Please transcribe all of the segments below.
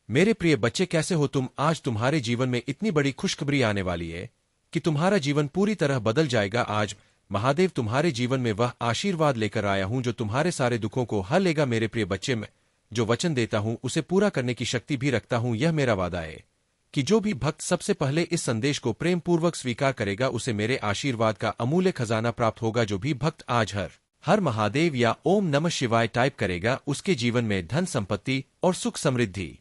मेरे प्रिय बच्चे, कैसे हो तुम? आज तुम्हारे जीवन में इतनी बड़ी खुशखबरी आने वाली है कि तुम्हारा जीवन पूरी तरह बदल जाएगा। आज महादेव तुम्हारे जीवन में वह आशीर्वाद लेकर आया हूं जो तुम्हारे सारे दुखों को हल लेगा। मेरे प्रिय बच्चे, मैं जो वचन देता हूं उसे पूरा करने की शक्ति भी रखता हूं। यह मेरा वादा है कि जो भी भक्त सबसे पहले इस संदेश को प्रेम पूर्वक स्वीकार करेगा उसे मेरे आशीर्वाद का अमूल्य खजाना प्राप्त होगा। जो भी भक्त आज हर महादेव या ओम नमः शिवाय टाइप करेगा उसके जीवन में धन संपत्ति और सुख समृद्धि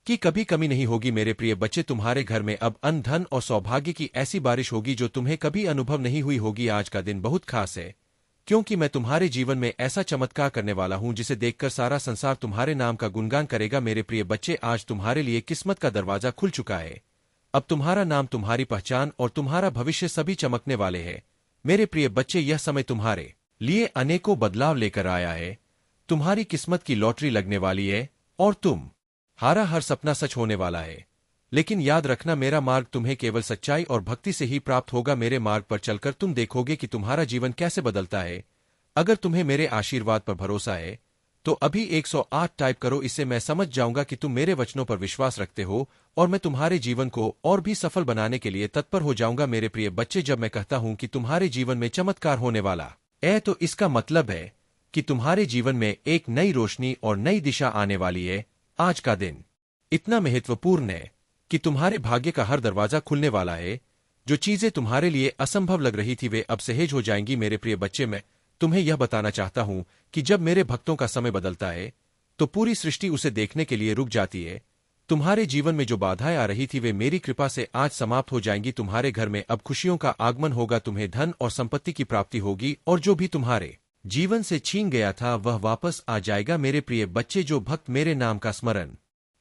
की कभी कमी नहीं होगी। मेरे प्रिय बच्चे, तुम्हारे घर में अब अन्न, धन और सौभाग्य की ऐसी बारिश होगी जो तुम्हें कभी अनुभव नहीं हुई होगी। आज का दिन बहुत खास है क्योंकि मैं तुम्हारे जीवन में ऐसा चमत्कार करने वाला हूं जिसे देखकर सारा संसार तुम्हारे नाम का गुणगान करेगा। मेरे प्रिय बच्चे, आज तुम्हारे लिए किस्मत का दरवाजा खुल चुका है। अब तुम्हारा नाम, तुम्हारी पहचान और तुम्हारा भविष्य सभी चमकने वाले हैं। मेरे प्रिय बच्चे, यह समय तुम्हारे लिए अनेकों बदलाव लेकर आया है। तुम्हारी किस्मत की लॉटरी लगने वाली है और हर सपना सच होने वाला है। लेकिन याद रखना, मेरा मार्ग तुम्हें केवल सच्चाई और भक्ति से ही प्राप्त होगा। मेरे मार्ग पर चलकर तुम देखोगे कि तुम्हारा जीवन कैसे बदलता है। अगर तुम्हें मेरे आशीर्वाद पर भरोसा है तो अभी 108 टाइप करो। इससे मैं समझ जाऊंगा कि तुम मेरे वचनों पर विश्वास रखते हो और मैं तुम्हारे जीवन को और भी सफल बनाने के लिए तत्पर हो जाऊंगा। मेरे प्रिय बच्चे, जब मैं कहता हूं कि तुम्हारे जीवन में चमत्कार होने वाला है तो इसका मतलब है कि तुम्हारे जीवन में एक नई रोशनी और नई दिशा आने वाली है। आज का दिन इतना महत्वपूर्ण है कि तुम्हारे भाग्य का हर दरवाजा खुलने वाला है। जो चीजें तुम्हारे लिए असंभव लग रही थी वे अब सहज हो जाएंगी। मेरे प्रिय बच्चे, मैं तुम्हें यह बताना चाहता हूं कि जब मेरे भक्तों का समय बदलता है तो पूरी सृष्टि उसे देखने के लिए रुक जाती है। तुम्हारे जीवन में जो बाधाएं आ रही थी वे मेरी कृपा से आज समाप्त हो जाएंगी। तुम्हारे घर में अब खुशियों का आगमन होगा। तुम्हें धन और संपत्ति की प्राप्ति होगी और जो भी तुम्हारे जीवन से छीन गया था वह वापस आ जाएगा। मेरे प्रिय बच्चे, जो भक्त मेरे नाम का स्मरण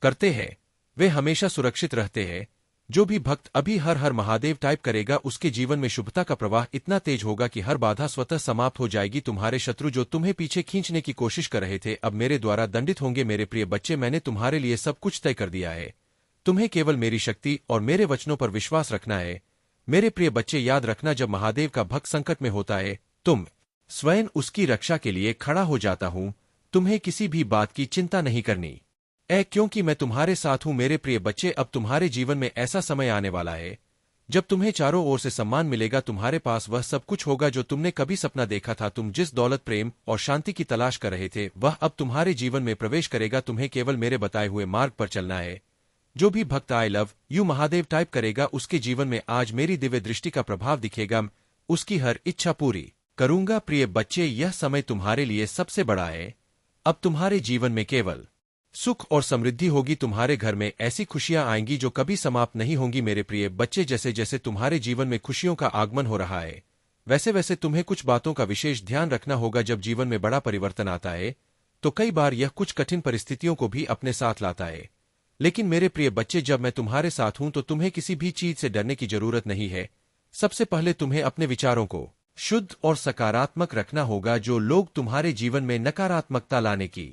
करते हैं वे हमेशा सुरक्षित रहते हैं। जो भी भक्त अभी हर हर महादेव टाइप करेगा उसके जीवन में शुभता का प्रवाह इतना तेज होगा कि हर बाधा स्वतः समाप्त हो जाएगी। तुम्हारे शत्रु जो तुम्हें पीछे खींचने की कोशिश कर रहे थे अब मेरे द्वारा दंडित होंगे। मेरे प्रिय बच्चे, मैंने तुम्हारे लिए सब कुछ तय कर दिया है। तुम्हें केवल मेरी शक्ति और मेरे वचनों पर विश्वास रखना है। मेरे प्रिय बच्चे, याद रखना, जब महादेव का भक्त संकट में होता है तुम स्वयं उसकी रक्षा के लिए खड़ा हो जाता हूं। तुम्हें किसी भी बात की चिंता नहीं करनी क्योंकि मैं तुम्हारे साथ हूं। मेरे प्रिय बच्चे, अब तुम्हारे जीवन में ऐसा समय आने वाला है जब तुम्हें चारों ओर से सम्मान मिलेगा। तुम्हारे पास वह सब कुछ होगा जो तुमने कभी सपना देखा था। तुम जिस दौलत, प्रेम और शांति की तलाश कर रहे थे वह अब तुम्हारे जीवन में प्रवेश करेगा। तुम्हें केवल मेरे बताए हुए मार्ग पर चलना है। जो भी भक्त I love you Mahadev type करेगा उसके जीवन में आज मेरी दिव्य दृष्टि का प्रभाव दिखेगा। उसकी हर इच्छा पूरी करूंगा। प्रिय बच्चे, यह समय तुम्हारे लिए सबसे बड़ा है। अब तुम्हारे जीवन में केवल सुख और समृद्धि होगी। तुम्हारे घर में ऐसी खुशियां आएंगी जो कभी समाप्त नहीं होंगी। मेरे प्रिय बच्चे, जैसे जैसे तुम्हारे जीवन में खुशियों का आगमन हो रहा है वैसे वैसे तुम्हें कुछ बातों का विशेष ध्यान रखना होगा। जब जीवन में बड़ा परिवर्तन आता है तो कई बार यह कुछ कठिन परिस्थितियों को भी अपने साथ लाता है। लेकिन मेरे प्रिय बच्चे, जब मैं तुम्हारे साथ हूं तो तुम्हें किसी भी चीज से डरने की जरूरत नहीं है। सबसे पहले तुम्हें अपने विचारों को शुद्ध और सकारात्मक रखना होगा। जो लोग तुम्हारे जीवन में नकारात्मकता लाने की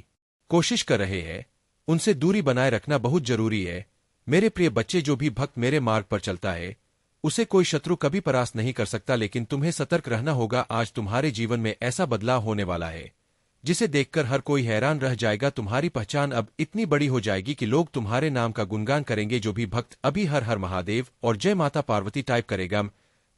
कोशिश कर रहे हैं उनसे दूरी बनाए रखना बहुत जरूरी है। मेरे प्रिय बच्चे, जो भी भक्त मेरे मार्ग पर चलता है उसे कोई शत्रु कभी परास्त नहीं कर सकता। लेकिन तुम्हें सतर्क रहना होगा। आज तुम्हारे जीवन में ऐसा बदलाव होने वाला है जिसे देखकर हर कोई हैरान रह जाएगा। तुम्हारी पहचान अब इतनी बड़ी हो जाएगी कि लोग तुम्हारे नाम का गुणगान करेंगे। जो भी भक्त अभी हर हर महादेव और जय माता पार्वती टाइप करेगा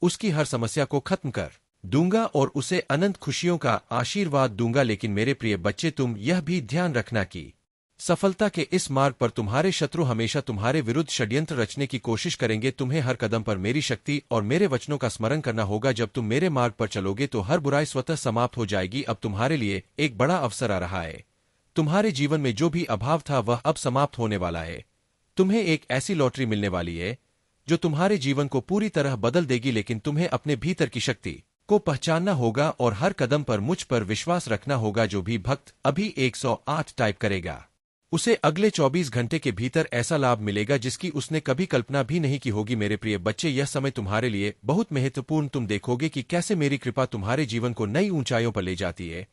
उसकी हर समस्या को खत्म कर दूंगा और उसे अनंत खुशियों का आशीर्वाद दूंगा। लेकिन मेरे प्रिय बच्चे, तुम यह भी ध्यान रखना कि सफलता के इस मार्ग पर तुम्हारे शत्रु हमेशा तुम्हारे विरुद्ध षड्यंत्र रचने की कोशिश करेंगे। तुम्हें हर कदम पर मेरी शक्ति और मेरे वचनों का स्मरण करना होगा। जब तुम मेरे मार्ग पर चलोगे तो हर बुराई स्वतः समाप्त हो जाएगी। अब तुम्हारे लिए एक बड़ा अवसर आ रहा है। तुम्हारे जीवन में जो भी अभाव था वह अब समाप्त होने वाला है। तुम्हें एक ऐसी लॉटरी मिलने वाली है जो तुम्हारे जीवन को पूरी तरह बदल देगी। लेकिन तुम्हें अपने भीतर की शक्ति को पहचानना होगा और हर कदम पर मुझ पर विश्वास रखना होगा। जो भी भक्त अभी 108 टाइप करेगा उसे अगले 24 घंटे के भीतर ऐसा लाभ मिलेगा जिसकी उसने कभी कल्पना भी नहीं की होगी। मेरे प्रिय बच्चे, यह समय तुम्हारे लिए बहुत महत्वपूर्ण। तुम देखोगे कि कैसे मेरी कृपा तुम्हारे जीवन को नई ऊंचाइयों पर ले जाती है।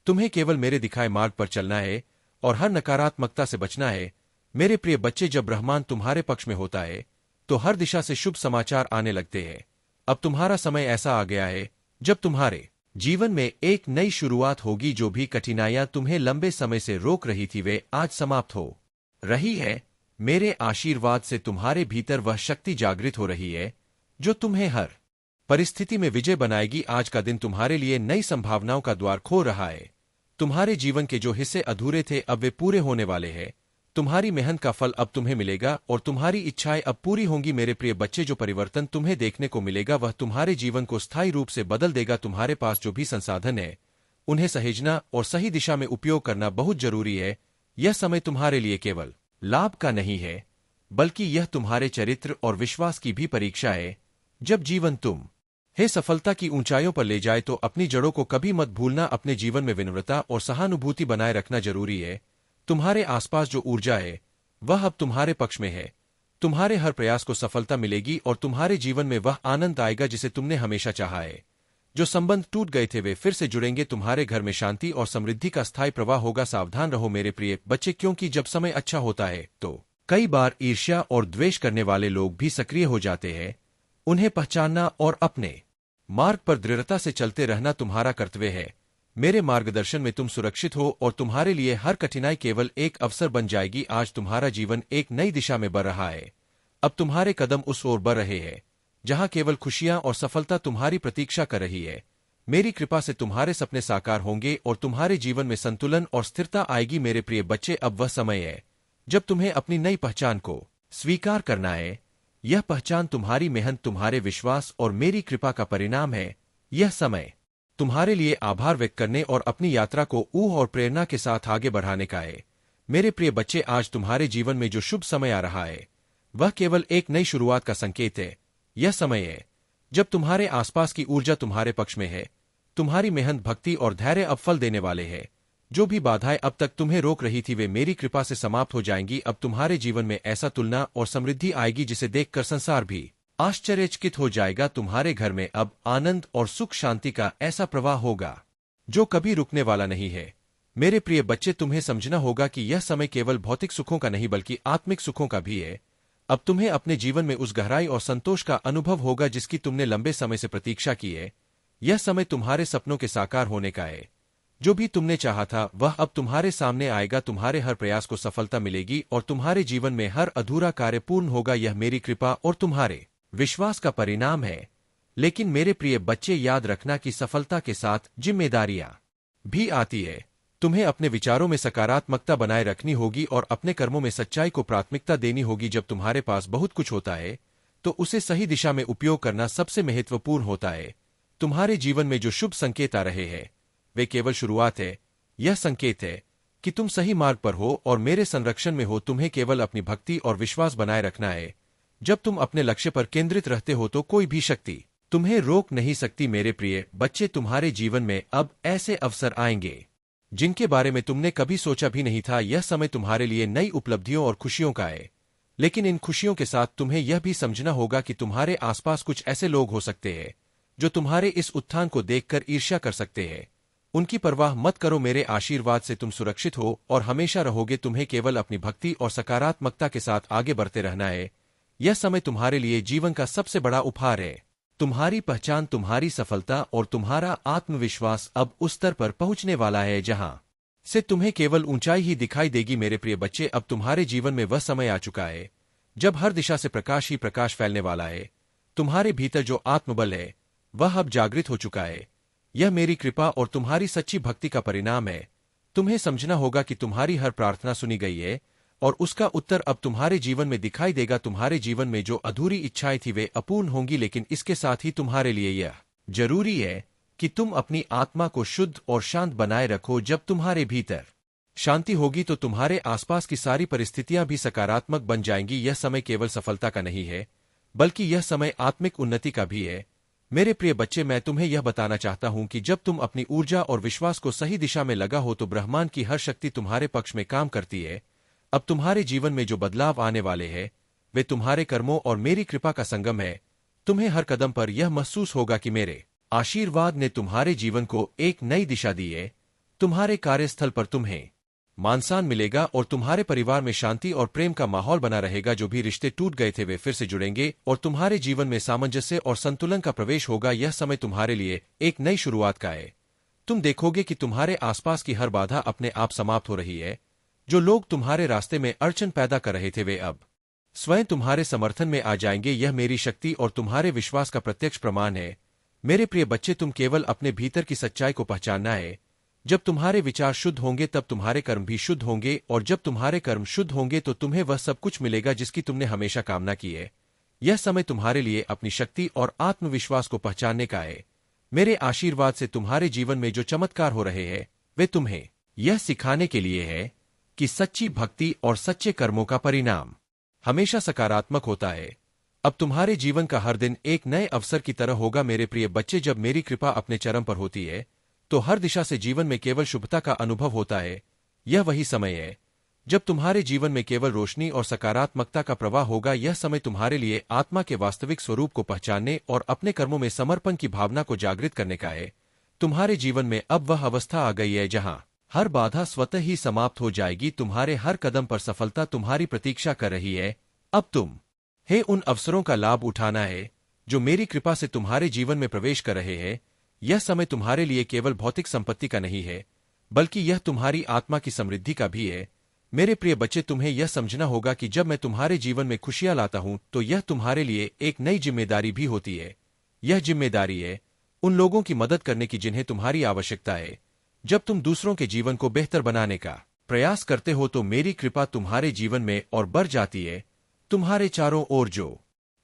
तुम्हें केवल मेरे दिखाए मार्ग पर चलना है और हर नकारात्मकता से बचना है। मेरे प्रिय बच्चे, जब ब्रह्मांड तुम्हारे पक्ष में होता है तो हर दिशा से शुभ समाचार आने लगते हैं। अब तुम्हारा समय ऐसा आ गया है जब तुम्हारे जीवन में एक नई शुरुआत होगी। जो भी कठिनाइयां तुम्हें लंबे समय से रोक रही थी वे आज समाप्त हो रही है। मेरे आशीर्वाद से तुम्हारे भीतर वह शक्ति जागृत हो रही है जो तुम्हें हर परिस्थिति में विजय बनाएगी। आज का दिन तुम्हारे लिए नई संभावनाओं का द्वार खोल रहा है। तुम्हारे जीवन के जो हिस्से अधूरे थे अब वे पूरे होने वाले हैं। तुम्हारी मेहनत का फल अब तुम्हें मिलेगा और तुम्हारी इच्छाएं अब पूरी होंगी। मेरे प्रिय बच्चे, जो परिवर्तन तुम्हें देखने को मिलेगा वह तुम्हारे जीवन को स्थायी रूप से बदल देगा। तुम्हारे पास जो भी संसाधन है उन्हें सहेजना और सही दिशा में उपयोग करना बहुत जरूरी है। यह समय तुम्हारे लिए केवल लाभ का नहीं है, बल्कि यह तुम्हारे चरित्र और विश्वास की भी परीक्षा है। जब जीवन तुम्हें सफलता की ऊंचाइयों पर ले जाए तो अपनी जड़ों को कभी मत भूलना। अपने जीवन में विनम्रता और सहानुभूति बनाए रखना जरूरी है। तुम्हारे आसपास जो ऊर्जा है वह अब तुम्हारे पक्ष में है। तुम्हारे हर प्रयास को सफलता मिलेगी और तुम्हारे जीवन में वह आनंद आएगा जिसे तुमने हमेशा चाहा है। जो संबंध टूट गए थे वे फिर से जुड़ेंगे। तुम्हारे घर में शांति और समृद्धि का स्थायी प्रवाह होगा। सावधान रहो मेरे प्रिय बच्चे, क्योंकि जब समय अच्छा होता है तो कई बार ईर्ष्या और द्वेष करने वाले लोग भी सक्रिय हो जाते हैं। उन्हें पहचानना और अपने मार्ग पर दृढ़ता से चलते रहना तुम्हारा कर्तव्य है। मेरे मार्गदर्शन में तुम सुरक्षित हो और तुम्हारे लिए हर कठिनाई केवल एक अवसर बन जाएगी। आज तुम्हारा जीवन एक नई दिशा में बढ़ रहा है। अब तुम्हारे कदम उस ओर बढ़ रहे हैं जहां केवल खुशियां और सफलता तुम्हारी प्रतीक्षा कर रही है। मेरी कृपा से तुम्हारे सपने साकार होंगे और तुम्हारे जीवन में संतुलन और स्थिरता आएगी। मेरे प्रिय बच्चे, अब वह समय है जब तुम्हें अपनी नई पहचान को स्वीकार करना है। यह पहचान तुम्हारी मेहनत, तुम्हारे विश्वास और मेरी कृपा का परिणाम है। यह समय तुम्हारे लिए आभार व्यक्त करने और अपनी यात्रा को ऊह और प्रेरणा के साथ आगे बढ़ाने का है। मेरे प्रिय बच्चे, आज तुम्हारे जीवन में जो शुभ समय आ रहा है वह केवल एक नई शुरुआत का संकेत है। यह समय है जब तुम्हारे आसपास की ऊर्जा तुम्हारे पक्ष में है। तुम्हारी मेहनत, भक्ति और धैर्य अब फल देने वाले हैं। जो भी बाधाएं अब तक तुम्हें रोक रही थी वे मेरी कृपा से समाप्त हो जाएंगी। अब तुम्हारे जीवन में ऐसा तुलना और समृद्धि आएगी जिसे देखकर संसार भी आश्चर्यचकित हो जाएगा। तुम्हारे घर में अब आनंद और सुख शांति का ऐसा प्रवाह होगा जो कभी रुकने वाला नहीं है। मेरे प्रिय बच्चे, तुम्हें समझना होगा कि यह समय केवल भौतिक सुखों का नहीं बल्कि आत्मिक सुखों का भी है। अब तुम्हें अपने जीवन में उस गहराई और संतोष का अनुभव होगा जिसकी तुमने लंबे समय से प्रतीक्षा की है। यह समय तुम्हारे सपनों के साकार होने का है। जो भी तुमने चाहा था वह अब तुम्हारे सामने आएगा। तुम्हारे हर प्रयास को सफलता मिलेगी और तुम्हारे जीवन में हर अधूरा कार्य पूर्ण होगा। यह मेरी कृपा और तुम्हारे विश्वास का परिणाम है। लेकिन मेरे प्रिय बच्चे, याद रखना कि सफलता के साथ जिम्मेदारियां भी आती है। तुम्हें अपने विचारों में सकारात्मकता बनाए रखनी होगी और अपने कर्मों में सच्चाई को प्राथमिकता देनी होगी। जब तुम्हारे पास बहुत कुछ होता है तो उसे सही दिशा में उपयोग करना सबसे महत्वपूर्ण होता है। तुम्हारे जीवन में जो शुभ संकेत आ रहे हैं वे केवल शुरुआत है। यह संकेत है कि तुम सही मार्ग पर हो और मेरे संरक्षण में हो। तुम्हें केवल अपनी भक्ति और विश्वास बनाए रखना है। जब तुम अपने लक्ष्य पर केंद्रित रहते हो तो कोई भी शक्ति तुम्हें रोक नहीं सकती। मेरे प्रिय बच्चे, तुम्हारे जीवन में अब ऐसे अवसर आएंगे जिनके बारे में तुमने कभी सोचा भी नहीं था। यह समय तुम्हारे लिए नई उपलब्धियों और खुशियों का है। लेकिन इन खुशियों के साथ तुम्हें यह भी समझना होगा कि तुम्हारे आसपास कुछ ऐसे लोग हो सकते हैं जो तुम्हारे इस उत्थान को देखकर ईर्ष्या कर सकते हैं। उनकी परवाह मत करो। मेरे आशीर्वाद से तुम सुरक्षित हो और हमेशा रहोगे। तुम्हें केवल अपनी भक्ति और सकारात्मकता के साथ आगे बढ़ते रहना है। यह समय तुम्हारे लिए जीवन का सबसे बड़ा उपहार है। तुम्हारी पहचान, तुम्हारी सफलता और तुम्हारा आत्मविश्वास अब उस स्तर पर पहुंचने वाला है जहां से तुम्हें केवल ऊंचाई ही दिखाई देगी। मेरे प्रिय बच्चे, अब तुम्हारे जीवन में वह समय आ चुका है जब हर दिशा से प्रकाश ही प्रकाश फैलने वाला है। तुम्हारे भीतर जो आत्मबल है वह अब जागृत हो चुका है। यह मेरी कृपा और तुम्हारी सच्ची भक्ति का परिणाम है। तुम्हें समझना होगा कि तुम्हारी हर प्रार्थना सुनी गई है और उसका उत्तर अब तुम्हारे जीवन में दिखाई देगा। तुम्हारे जीवन में जो अधूरी इच्छाएं थी वे अपूर्ण होंगी, लेकिन इसके साथ ही तुम्हारे लिए यह जरूरी है कि तुम अपनी आत्मा को शुद्ध और शांत बनाए रखो। जब तुम्हारे भीतर शांति होगी तो तुम्हारे आसपास की सारी परिस्थितियां भी सकारात्मक बन जाएंगी। यह समय केवल सफलता का नहीं है बल्कि यह समय आत्मिक उन्नति का भी है। मेरे प्रिय बच्चे, मैं तुम्हें यह बताना चाहता हूं कि जब तुम अपनी ऊर्जा और विश्वास को सही दिशा में लगा हो तो ब्रह्मांड की हर शक्ति तुम्हारे पक्ष में काम करती है। अब तुम्हारे जीवन में जो बदलाव आने वाले हैं वे तुम्हारे कर्मों और मेरी कृपा का संगम है। तुम्हें हर कदम पर यह महसूस होगा कि मेरे आशीर्वाद ने तुम्हारे जीवन को एक नई दिशा दी है। तुम्हारे कार्यस्थल पर तुम्हें मान सम्मान मिलेगा और तुम्हारे परिवार में शांति और प्रेम का माहौल बना रहेगा। जो भी रिश्ते टूट गए थे वे फिर से जुड़ेंगे और तुम्हारे जीवन में सामंजस्य और संतुलन का प्रवेश होगा। यह समय तुम्हारे लिए एक नई शुरुआत का है। तुम देखोगे कि तुम्हारे आसपास की हर बाधा अपने आप समाप्त हो रही है। जो लोग तुम्हारे रास्ते में अड़चन पैदा कर रहे थे वे अब स्वयं तुम्हारे समर्थन में आ जाएंगे। यह मेरी शक्ति और तुम्हारे विश्वास का प्रत्यक्ष प्रमाण है। मेरे प्रिय बच्चे, तुम केवल अपने भीतर की सच्चाई को पहचानना है। जब तुम्हारे विचार शुद्ध होंगे तब तुम्हारे कर्म भी शुद्ध होंगे, और जब तुम्हारे कर्म शुद्ध होंगे तो तुम्हें वह सब कुछ मिलेगा जिसकी तुमने हमेशा कामना की है। यह समय तुम्हारे लिए अपनी शक्ति और आत्मविश्वास को पहचानने का है। मेरे आशीर्वाद से तुम्हारे जीवन में जो चमत्कार हो रहे हैं वे तुम्हें यह सिखाने के लिए है कि सच्ची भक्ति और सच्चे कर्मों का परिणाम हमेशा सकारात्मक होता है। अब तुम्हारे जीवन का हर दिन एक नए अवसर की तरह होगा। मेरे प्रिय बच्चे, जब मेरी कृपा अपने चरम पर होती है तो हर दिशा से जीवन में केवल शुभता का अनुभव होता है। यह वही समय है जब तुम्हारे जीवन में केवल रोशनी और सकारात्मकता का प्रवाह होगा। यह समय तुम्हारे लिए आत्मा के वास्तविक स्वरूप को पहचानने और अपने कर्मों में समर्पण की भावना को जागृत करने का है। तुम्हारे जीवन में अब वह अवस्था आ गई है जहां हर बाधा स्वतः ही समाप्त हो जाएगी। तुम्हारे हर कदम पर सफलता तुम्हारी प्रतीक्षा कर रही है। अब तुम है उन अवसरों का लाभ उठाना है जो मेरी कृपा से तुम्हारे जीवन में प्रवेश कर रहे हैं। यह समय तुम्हारे लिए केवल भौतिक संपत्ति का नहीं है, बल्कि यह तुम्हारी आत्मा की समृद्धि का भी है। मेरे प्रिय बच्चे, तुम्हें यह समझना होगा कि जब मैं तुम्हारे जीवन में खुशियां लाता हूं तो यह तुम्हारे लिए एक नई जिम्मेदारी भी होती है। यह जिम्मेदारी है उन लोगों की मदद करने की जिन्हें तुम्हारी आवश्यकता है। जब तुम दूसरों के जीवन को बेहतर बनाने का प्रयास करते हो तो मेरी कृपा तुम्हारे जीवन में और बढ़ जाती है। तुम्हारे चारों ओर जो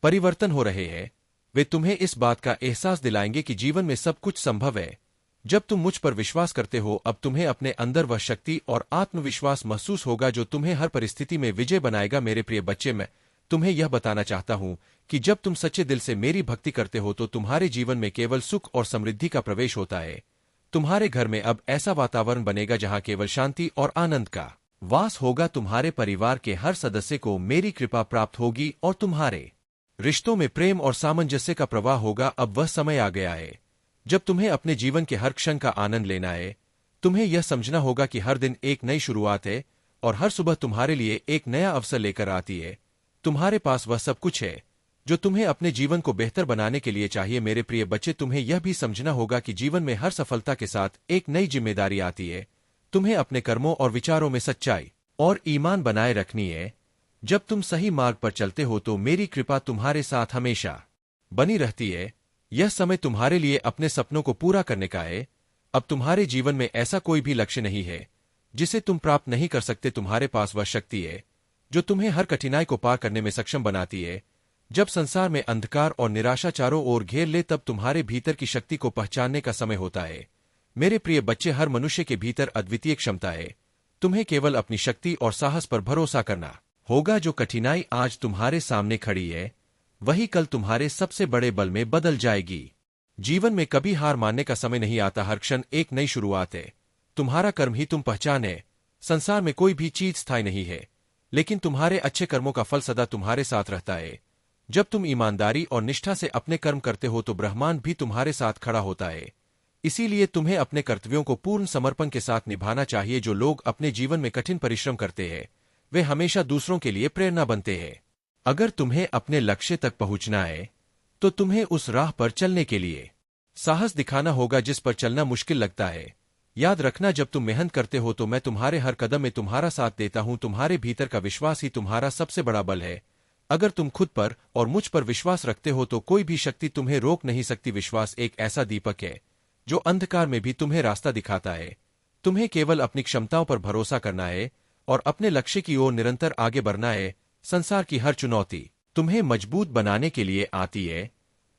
परिवर्तन हो रहे हैं वे तुम्हें इस बात का एहसास दिलाएंगे कि जीवन में सब कुछ संभव है जब तुम मुझ पर विश्वास करते हो। अब तुम्हें अपने अंदर वह शक्ति और आत्मविश्वास महसूस होगा जो तुम्हें हर परिस्थिति में विजय बनाएगा। मेरे प्रिय बच्चे, मैं तुम्हें यह बताना चाहता हूं कि जब तुम सच्चे दिल से मेरी भक्ति करते हो तो तुम्हारे जीवन में केवल सुख और समृद्धि का प्रवेश होता है। तुम्हारे घर में अब ऐसा वातावरण बनेगा जहां केवल शांति और आनंद का वास होगा। तुम्हारे परिवार के हर सदस्य को मेरी कृपा प्राप्त होगी और तुम्हारे रिश्तों में प्रेम और सामंजस्य का प्रवाह होगा। अब वह समय आ गया है जब तुम्हें अपने जीवन के हर क्षण का आनंद लेना है। तुम्हें यह समझना होगा कि हर दिन एक नई शुरुआत है और हर सुबह तुम्हारे लिए एक नया अवसर लेकर आती है। तुम्हारे पास वह सब कुछ है जो तुम्हें अपने जीवन को बेहतर बनाने के लिए चाहिए। मेरे प्रिय बच्चे, तुम्हें यह भी समझना होगा कि जीवन में हर सफलता के साथ एक नई जिम्मेदारी आती है। तुम्हें अपने कर्मों और विचारों में सच्चाई और ईमान बनाए रखनी है। जब तुम सही मार्ग पर चलते हो तो मेरी कृपा तुम्हारे साथ हमेशा बनी रहती है। यह समय तुम्हारे लिए अपने सपनों को पूरा करने का है। अब तुम्हारे जीवन में ऐसा कोई भी लक्ष्य नहीं है जिसे तुम प्राप्त नहीं कर सकते। तुम्हारे पास वह शक्ति है जो तुम्हें हर कठिनाई को पार करने में सक्षम बनाती है। जब संसार में अंधकार और निराशा चारों ओर घेर ले तब तुम्हारे भीतर की शक्ति को पहचानने का समय होता है। मेरे प्रिय बच्चे, हर मनुष्य के भीतर अद्वितीय क्षमता है। तुम्हें केवल अपनी शक्ति और साहस पर भरोसा करना होगा। जो कठिनाई आज तुम्हारे सामने खड़ी है वही कल तुम्हारे सबसे बड़े बल में बदल जाएगी। जीवन में कभी हार मानने का समय नहीं आता। हर क्षण एक नई शुरुआत है। तुम्हारा कर्म ही तुम पहचान है। संसार में कोई भी चीज स्थायी नहीं है, लेकिन तुम्हारे अच्छे कर्मों का फल सदा तुम्हारे साथ रहता है। जब तुम ईमानदारी और निष्ठा से अपने कर्म करते हो तो ब्रह्मांड भी तुम्हारे साथ खड़ा होता है। इसीलिए तुम्हें अपने कर्तव्यों को पूर्ण समर्पण के साथ निभाना चाहिए। जो लोग अपने जीवन में कठिन परिश्रम करते हैं वे हमेशा दूसरों के लिए प्रेरणा बनते हैं। अगर तुम्हें अपने लक्ष्य तक पहुंचना है तो तुम्हें उस राह पर चलने के लिए साहस दिखाना होगा जिस पर चलना मुश्किल लगता है। याद रखना, जब तुम मेहनत करते हो तो मैं तुम्हारे हर कदम में तुम्हारा साथ देता हूं। तुम्हारे भीतर का विश्वास ही तुम्हारा सबसे बड़ा बल है। अगर तुम खुद पर और मुझ पर विश्वास रखते हो तो कोई भी शक्ति तुम्हें रोक नहीं सकती। विश्वास एक ऐसा दीपक है जो अंधकार में भी तुम्हें रास्ता दिखाता है। तुम्हें केवल अपनी क्षमताओं पर भरोसा करना है और अपने लक्ष्य की ओर निरंतर आगे बढ़ना है। संसार की हर चुनौती तुम्हें मजबूत बनाने के लिए आती है।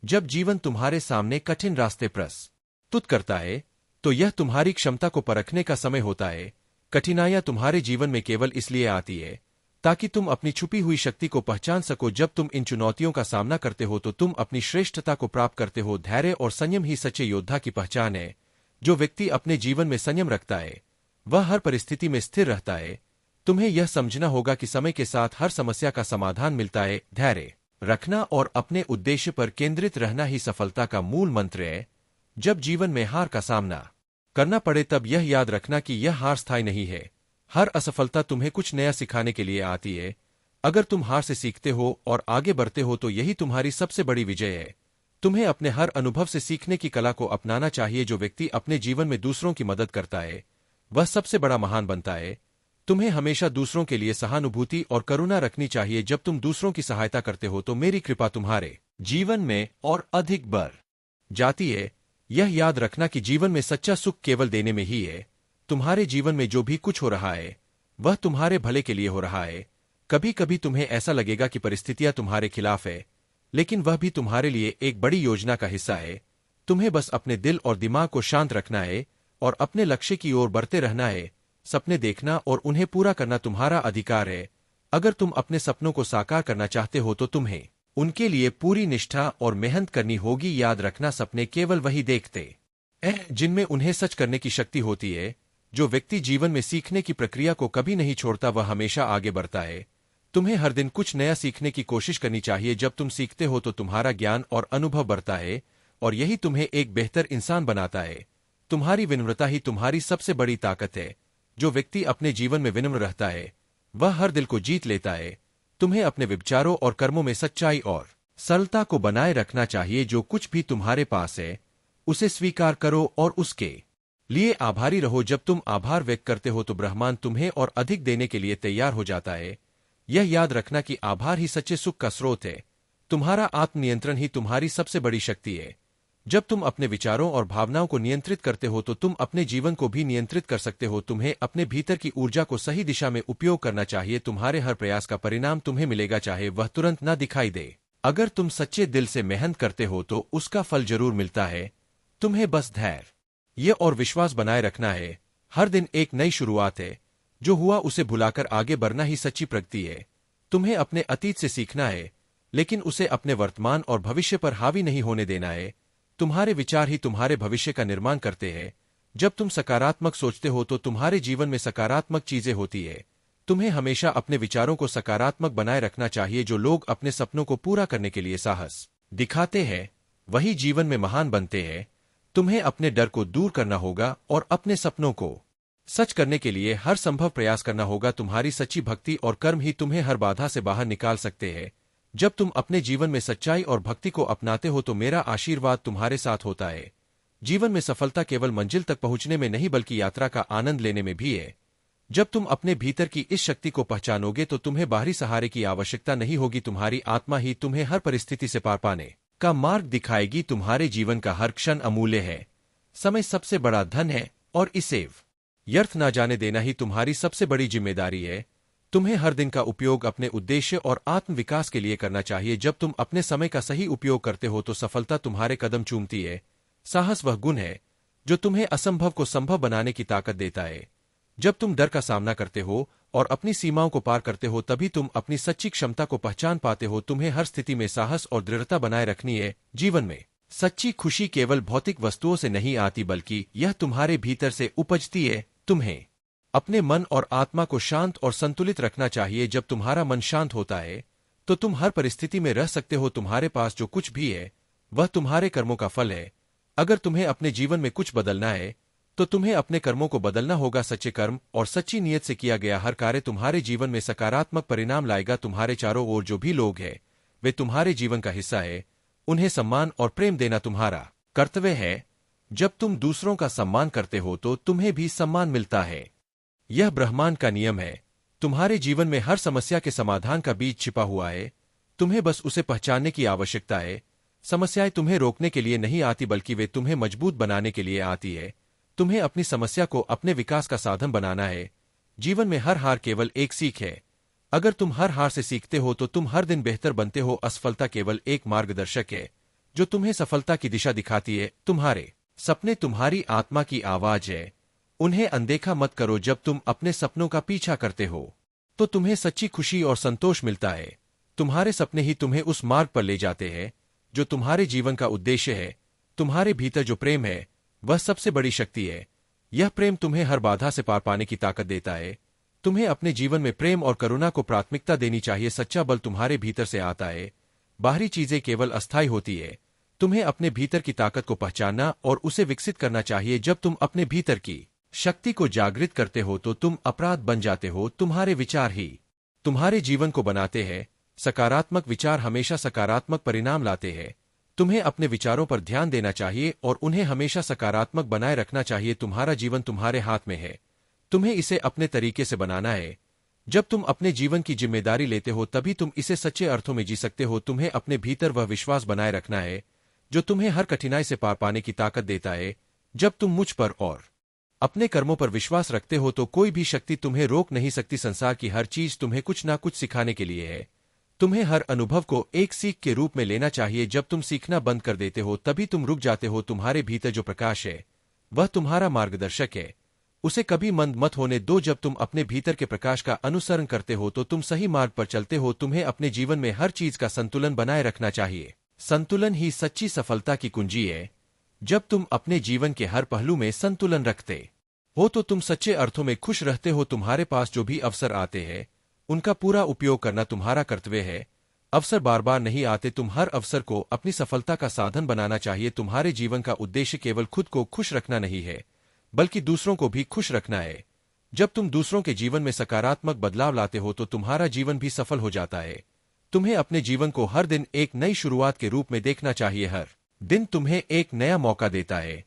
जब जीवन तुम्हारे सामने कठिन रास्ते प्रस्तुत करता है तो यह तुम्हारी क्षमता को परखने का समय होता है। कठिनाइयां तुम्हारे जीवन में केवल इसलिए आती है ताकि तुम अपनी छुपी हुई शक्ति को पहचान सको। जब तुम इन चुनौतियों का सामना करते हो तो तुम अपनी श्रेष्ठता को प्राप्त करते हो। धैर्य और संयम ही सच्चे योद्धा की पहचान है। जो व्यक्ति अपने जीवन में संयम रखता है वह हर परिस्थिति में स्थिर रहता है। तुम्हें यह समझना होगा कि समय के साथ हर समस्या का समाधान मिलता है। धैर्य रखना और अपने उद्देश्य पर केंद्रित रहना ही सफलता का मूल मंत्र है। जब जीवन में हार का सामना करना पड़े तब यह याद रखना कि यह हार स्थायी नहीं है। हर असफलता तुम्हें कुछ नया सिखाने के लिए आती है। अगर तुम हार से सीखते हो और आगे बढ़ते हो तो यही तुम्हारी सबसे बड़ी विजय है। तुम्हें अपने हर अनुभव से सीखने की कला को अपनाना चाहिए। जो व्यक्ति अपने जीवन में दूसरों की मदद करता है वह सबसे बड़ा महान बनता है। तुम्हें हमेशा दूसरों के लिए सहानुभूति और करुणा रखनी चाहिए। जब तुम दूसरों की सहायता करते हो तो मेरी कृपा तुम्हारे जीवन में और अधिक बढ़ जाती है। यह याद रखना कि जीवन में सच्चा सुख केवल देने में ही है। तुम्हारे जीवन में जो भी कुछ हो रहा है वह तुम्हारे भले के लिए हो रहा है। कभी कभी तुम्हें ऐसा लगेगा कि परिस्थितियां तुम्हारे खिलाफ है, लेकिन वह भी तुम्हारे लिए एक बड़ी योजना का हिस्सा है। तुम्हें बस अपने दिल और दिमाग को शांत रखना है और अपने लक्ष्य की ओर बढ़ते रहना है। सपने देखना और उन्हें पूरा करना तुम्हारा अधिकार है। अगर तुम अपने सपनों को साकार करना चाहते हो तो तुम्हें उनके लिए पूरी निष्ठा और मेहनत करनी होगी। याद रखना, सपने केवल वही देखते जिनमें उन्हें सच करने की शक्ति होती है। जो व्यक्ति जीवन में सीखने की प्रक्रिया को कभी नहीं छोड़ता वह हमेशा आगे बढ़ता है। तुम्हें हर दिन कुछ नया सीखने की कोशिश करनी चाहिए। जब तुम सीखते हो तो तुम्हारा ज्ञान और अनुभव बढ़ता है और यही तुम्हें एक बेहतर इंसान बनाता है। तुम्हारी विनम्रता ही तुम्हारी सबसे बड़ी ताकत है। जो व्यक्ति अपने जीवन में विनम्र रहता है वह हर दिल को जीत लेता है। तुम्हें अपने विचारों और कर्मों में सच्चाई और सरलता को बनाए रखना चाहिए। जो कुछ भी तुम्हारे पास है उसे स्वीकार करो और उसके लिए आभारी रहो। जब तुम आभार व्यक्त करते हो तो ब्रह्मांड तुम्हें और अधिक देने के लिए तैयार हो जाता है। यह याद रखना कि आभार ही सच्चे सुख का स्रोत है। तुम्हारा आत्मनियंत्रण ही तुम्हारी सबसे बड़ी शक्ति है। जब तुम अपने विचारों और भावनाओं को नियंत्रित करते हो तो तुम अपने जीवन को भी नियंत्रित कर सकते हो। तुम्हें अपने भीतर की ऊर्जा को सही दिशा में उपयोग करना चाहिए। तुम्हारे हर प्रयास का परिणाम तुम्हें मिलेगा, चाहे वह तुरंत न दिखाई दे। अगर तुम सच्चे दिल से मेहनत करते हो तो उसका फल जरूर मिलता है। तुम्हें बस धैर्य ये और विश्वास बनाए रखना है। हर दिन एक नई शुरुआत है। जो हुआ उसे भुलाकर आगे बढ़ना ही सच्ची प्रगति है। तुम्हें अपने अतीत से सीखना है, लेकिन उसे अपने वर्तमान और भविष्य पर हावी नहीं होने देना है। तुम्हारे विचार ही तुम्हारे भविष्य का निर्माण करते हैं। जब तुम सकारात्मक सोचते हो तो तुम्हारे जीवन में सकारात्मक चीजें होती है। तुम्हें हमेशा अपने विचारों को सकारात्मक बनाए रखना चाहिए। जो लोग अपने सपनों को पूरा करने के लिए साहस दिखाते हैं वही जीवन में महान बनते हैं। तुम्हें अपने डर को दूर करना होगा और अपने सपनों को सच करने के लिए हर संभव प्रयास करना होगा। तुम्हारी सच्ची भक्ति और कर्म ही तुम्हें हर बाधा से बाहर निकाल सकते हैं। जब तुम अपने जीवन में सच्चाई और भक्ति को अपनाते हो तो मेरा आशीर्वाद तुम्हारे साथ होता है। जीवन में सफलता केवल मंजिल तक पहुंचने में नहीं बल्कि यात्रा का आनंद लेने में भी है। जब तुम अपने भीतर की इस शक्ति को पहचानोगे तो तुम्हें बाहरी सहारे की आवश्यकता नहीं होगी। तुम्हारी आत्मा ही तुम्हें हर परिस्थिति से पार पाने का मार्ग दिखाएगी। तुम्हारे जीवन का हर क्षण अमूल्य है। समय सबसे बड़ा धन है और इसे व्यर्थ न जाने देना ही तुम्हारी सबसे बड़ी जिम्मेदारी है। तुम्हें हर दिन का उपयोग अपने उद्देश्य और आत्म विकास के लिए करना चाहिए। जब तुम अपने समय का सही उपयोग करते हो तो सफलता तुम्हारे कदम चूमती है। साहस वह गुण है जो तुम्हें असंभव को संभव बनाने की ताकत देता है। जब तुम डर का सामना करते हो और अपनी सीमाओं को पार करते हो तभी तुम अपनी सच्ची क्षमता को पहचान पाते हो। तुम्हें हर स्थिति में साहस और दृढ़ता बनाए रखनी है। जीवन में सच्ची खुशी केवल भौतिक वस्तुओं से नहीं आती बल्कि यह तुम्हारे भीतर से उपजती है। तुम्हें अपने मन और आत्मा को शांत और संतुलित रखना चाहिए। जब तुम्हारा मन शांत होता है तो तुम हर परिस्थिति में रह सकते हो। तुम्हारे पास जो कुछ भी है वह तुम्हारे कर्मों का फल है। अगर तुम्हें अपने जीवन में कुछ बदलना है तो तुम्हें अपने कर्मों को बदलना होगा। सच्चे कर्म और सच्ची नीयत से किया गया हर कार्य तुम्हारे जीवन में सकारात्मक परिणाम लाएगा। तुम्हारे चारों ओर जो भी लोग हैं वे तुम्हारे जीवन का हिस्सा है। उन्हें सम्मान और प्रेम देना तुम्हारा कर्तव्य है। जब तुम दूसरों का सम्मान करते हो तो तुम्हें भी सम्मान मिलता है। यह ब्रह्मांड का नियम है। तुम्हारे जीवन में हर समस्या के समाधान का बीज छिपा हुआ है। तुम्हें बस उसे पहचानने की आवश्यकता है। समस्याएं तुम्हें रोकने के लिए नहीं आती बल्कि वे तुम्हें मजबूत बनाने के लिए आती है। तुम्हें अपनी समस्या को अपने विकास का साधन बनाना है। जीवन में हर हार केवल एक सीख है। अगर तुम हर हार से सीखते हो तो तुम हर दिन बेहतर बनते हो। असफलता केवल एक मार्गदर्शक है जो तुम्हें सफलता की दिशा दिखाती है। तुम्हारे सपने तुम्हारी आत्मा की आवाज है। उन्हें अनदेखा मत करो। जब तुम अपने सपनों का पीछा करते हो तो तुम्हें सच्ची खुशी और संतोष मिलता है। तुम्हारे सपने ही तुम्हें उस मार्ग पर ले जाते हैं जो तुम्हारे जीवन का उद्देश्य है। तुम्हारे भीतर जो प्रेम है वह सबसे बड़ी शक्ति है। यह प्रेम तुम्हें हर बाधा से पार पाने की ताकत देता है। तुम्हें अपने जीवन में प्रेम और करुणा को प्राथमिकता देनी चाहिए। सच्चा बल तुम्हारे भीतर से आता है। बाहरी चीजें केवल अस्थायी होती है। तुम्हें अपने भीतर की ताकत को पहचानना और उसे विकसित करना चाहिए। जब तुम अपने भीतर की शक्ति को जागृत करते हो तो तुम अपराध बन जाते हो। तुम्हारे विचार ही तुम्हारे जीवन को बनाते हैं। सकारात्मक विचार हमेशा सकारात्मक परिणाम लाते हैं। तुम्हें अपने विचारों पर ध्यान देना चाहिए और उन्हें हमेशा सकारात्मक बनाए रखना चाहिए। तुम्हारा जीवन तुम्हारे हाथ में है। तुम्हें इसे अपने तरीके से बनाना है। जब तुम अपने जीवन की जिम्मेदारी लेते हो तभी तुम इसे सच्चे अर्थों में जी सकते हो। तुम्हें अपने भीतर वह विश्वास बनाए रखना है जो तुम्हें हर कठिनाई से पार पाने की ताकत देता है। जब तुम मुझ पर और अपने कर्मों पर विश्वास रखते हो तो कोई भी शक्ति तुम्हें रोक नहीं सकती। संसार की हर चीज तुम्हें कुछ ना कुछ सिखाने के लिए है। तुम्हें हर अनुभव को एक सीख के रूप में लेना चाहिए। जब तुम सीखना बंद कर देते हो तभी तुम रुक जाते हो। तुम्हारे भीतर जो प्रकाश है वह तुम्हारा मार्गदर्शक है, उसे कभी मंद मत होने दो। जब तुम अपने भीतर के प्रकाश का अनुसरण करते हो तो तुम सही मार्ग पर चलते हो। तुम्हें अपने जीवन में हर चीज का संतुलन बनाए रखना चाहिए। संतुलन ही सच्ची सफलता की कुंजी है। जब तुम अपने जीवन के हर पहलू में संतुलन रखते हो तो तुम सच्चे अर्थों में खुश रहते हो। तुम्हारे पास जो भी अवसर आते हैं उनका पूरा उपयोग करना तुम्हारा कर्तव्य है। अवसर बार बार नहीं आते, तुम हर अवसर को अपनी सफलता का साधन बनाना चाहिए। तुम्हारे जीवन का उद्देश्य केवल खुद को खुश रखना नहीं है बल्कि दूसरों को भी खुश रखना है। जब तुम दूसरों के जीवन में सकारात्मक बदलाव लाते हो तो तुम्हारा जीवन भी सफल हो जाता है। तुम्हें अपने जीवन को हर दिन एक नई शुरुआत के रूप में देखना चाहिए। हर दिन तुम्हें एक नया मौका देता है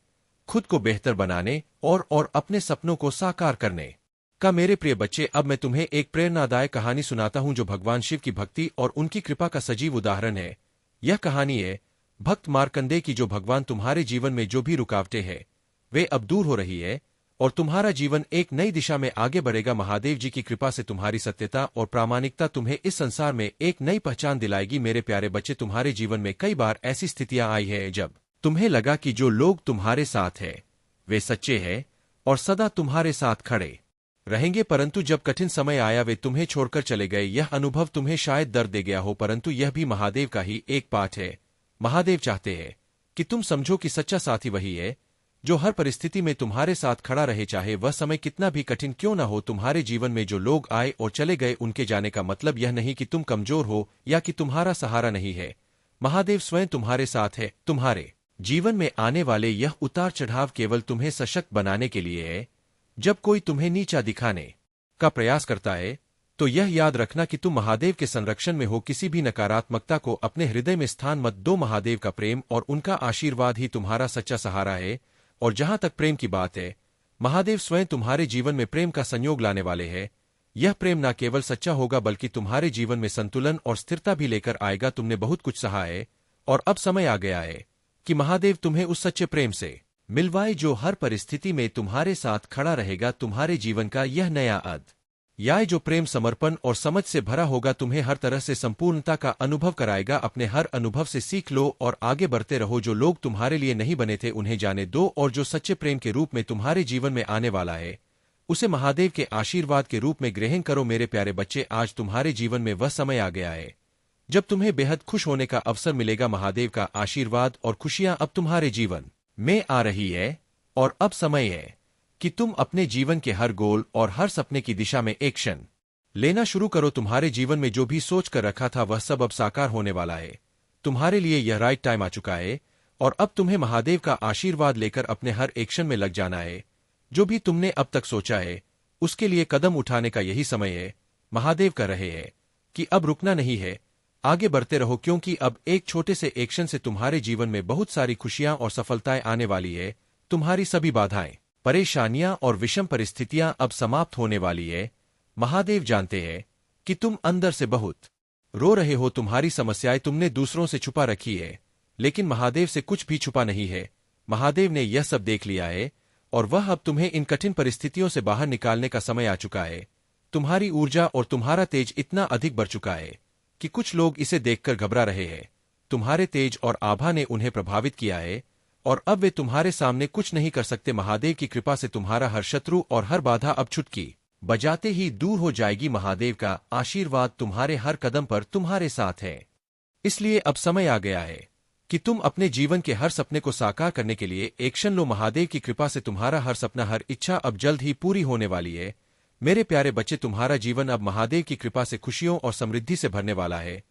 खुद को बेहतर बनाने और अपने सपनों को साकार करने का। मेरे प्रिय बच्चे, अब मैं तुम्हें एक प्रेरणादायक कहानी सुनाता हूं जो भगवान शिव की भक्ति और उनकी कृपा का सजीव उदाहरण है। यह कहानी है भक्त मार्कंडेय की। जो भगवान तुम्हारे जीवन में जो भी रुकावटें हैं वे अब दूर हो रही है और तुम्हारा जीवन एक नई दिशा में आगे बढ़ेगा। महादेव जी की कृपा से तुम्हारी सत्यता और प्रामाणिकता तुम्हें इस संसार में एक नई पहचान दिलाएगी। मेरे प्यारे बच्चे, तुम्हारे जीवन में कई बार ऐसी स्थितियां आई है जब तुम्हें लगा कि जो लोग तुम्हारे साथ हैं वे सच्चे हैं और सदा तुम्हारे साथ खड़े रहेंगे, परंतु जब कठिन समय आया वे तुम्हें छोड़कर चले गए। यह अनुभव तुम्हें शायद दर्द दे गया हो, परंतु यह भी महादेव का ही एक पाठ है। महादेव चाहते हैं कि तुम समझो कि सच्चा साथी वही है जो हर परिस्थिति में तुम्हारे साथ खड़ा रहे, चाहे वह समय कितना भी कठिन क्यों न हो। तुम्हारे जीवन में जो लोग आए और चले गए उनके जाने का मतलब यह नहीं कि तुम कमजोर हो या कि तुम्हारा सहारा नहीं है। महादेव स्वयं तुम्हारे साथ है। तुम्हारे जीवन में आने वाले यह उतार चढ़ाव केवल तुम्हें सशक्त बनाने के लिए है। जब कोई तुम्हें नीचा दिखाने का प्रयास करता है तो यह याद रखना कि तुम महादेव के संरक्षण में हो। किसी भी नकारात्मकता को अपने हृदय में स्थान मत दो। महादेव का प्रेम और उनका आशीर्वाद ही तुम्हारा सच्चा सहारा है। और जहां तक प्रेम की बात है, महादेव स्वयं तुम्हारे जीवन में प्रेम का संयोग लाने वाले हैं। यह प्रेम न केवल सच्चा होगा बल्कि तुम्हारे जीवन में संतुलन और स्थिरता भी लेकर आएगा। तुमने बहुत कुछ सहा है और अब समय आ गया है कि महादेव तुम्हें उस सच्चे प्रेम से मिलवाए जो हर परिस्थिति में तुम्हारे साथ खड़ा रहेगा। तुम्हारे जीवन का यह नया अध्याय जो प्रेम, समर्पण और समझ से भरा होगा तुम्हें हर तरह से संपूर्णता का अनुभव कराएगा। अपने हर अनुभव से सीख लो और आगे बढ़ते रहो। जो लोग तुम्हारे लिए नहीं बने थे उन्हें जाने दो और जो सच्चे प्रेम के रूप में तुम्हारे जीवन में आने वाला है उसे महादेव के आशीर्वाद के रूप में ग्रहण करो। मेरे प्यारे बच्चे, आज तुम्हारे जीवन में वह समय आ गया है जब तुम्हें बेहद खुश होने का अवसर मिलेगा। महादेव का आशीर्वाद और खुशियां अब तुम्हारे जीवन में आ रही है और अब समय है कि तुम अपने जीवन के हर गोल और हर सपने की दिशा में एक्शन लेना शुरू करो। तुम्हारे जीवन में जो भी सोच कर रखा था वह सब अब साकार होने वाला है। तुम्हारे लिए यह राइट टाइम आ चुका है और अब तुम्हें महादेव का आशीर्वाद लेकर अपने हर एक्शन में लग जाना है। जो भी तुमने अब तक सोचा है उसके लिए कदम उठाने का यही समय है। महादेव कह रहे हैं कि अब रुकना नहीं है, आगे बढ़ते रहो, क्योंकि अब एक छोटे से एक्शन से तुम्हारे जीवन में बहुत सारी खुशियां और सफलताएं आने वाली है। तुम्हारी सभी बाधाएं, परेशानियां और विषम परिस्थितियां अब समाप्त होने वाली है। महादेव जानते हैं कि तुम अंदर से बहुत रो रहे हो। तुम्हारी समस्याएं तुमने दूसरों से छुपा रखी है, लेकिन महादेव से कुछ भी छुपा नहीं है। महादेव ने यह सब देख लिया है और वह अब तुम्हें इन कठिन परिस्थितियों से बाहर निकालने का समय आ चुका है। तुम्हारी ऊर्जा और तुम्हारा तेज इतना अधिक बढ़ चुका है कि कुछ लोग इसे देखकर घबरा रहे हैं। तुम्हारे तेज और आभा ने उन्हें प्रभावित किया है और अब वे तुम्हारे सामने कुछ नहीं कर सकते। महादेव की कृपा से तुम्हारा हर शत्रु और हर बाधा अब चुटकी बजाते ही दूर हो जाएगी। महादेव का आशीर्वाद तुम्हारे हर कदम पर तुम्हारे साथ है। इसलिए अब समय आ गया है कि तुम अपने जीवन के हर सपने को साकार करने के लिए एक्शन लो। महादेव की कृपा से तुम्हारा हर सपना, हर इच्छा अब जल्द ही पूरी होने वाली है। मेरे प्यारे बच्चे, तुम्हारा जीवन अब महादेव की कृपा से खुशियों और समृद्धि से भरने वाला है।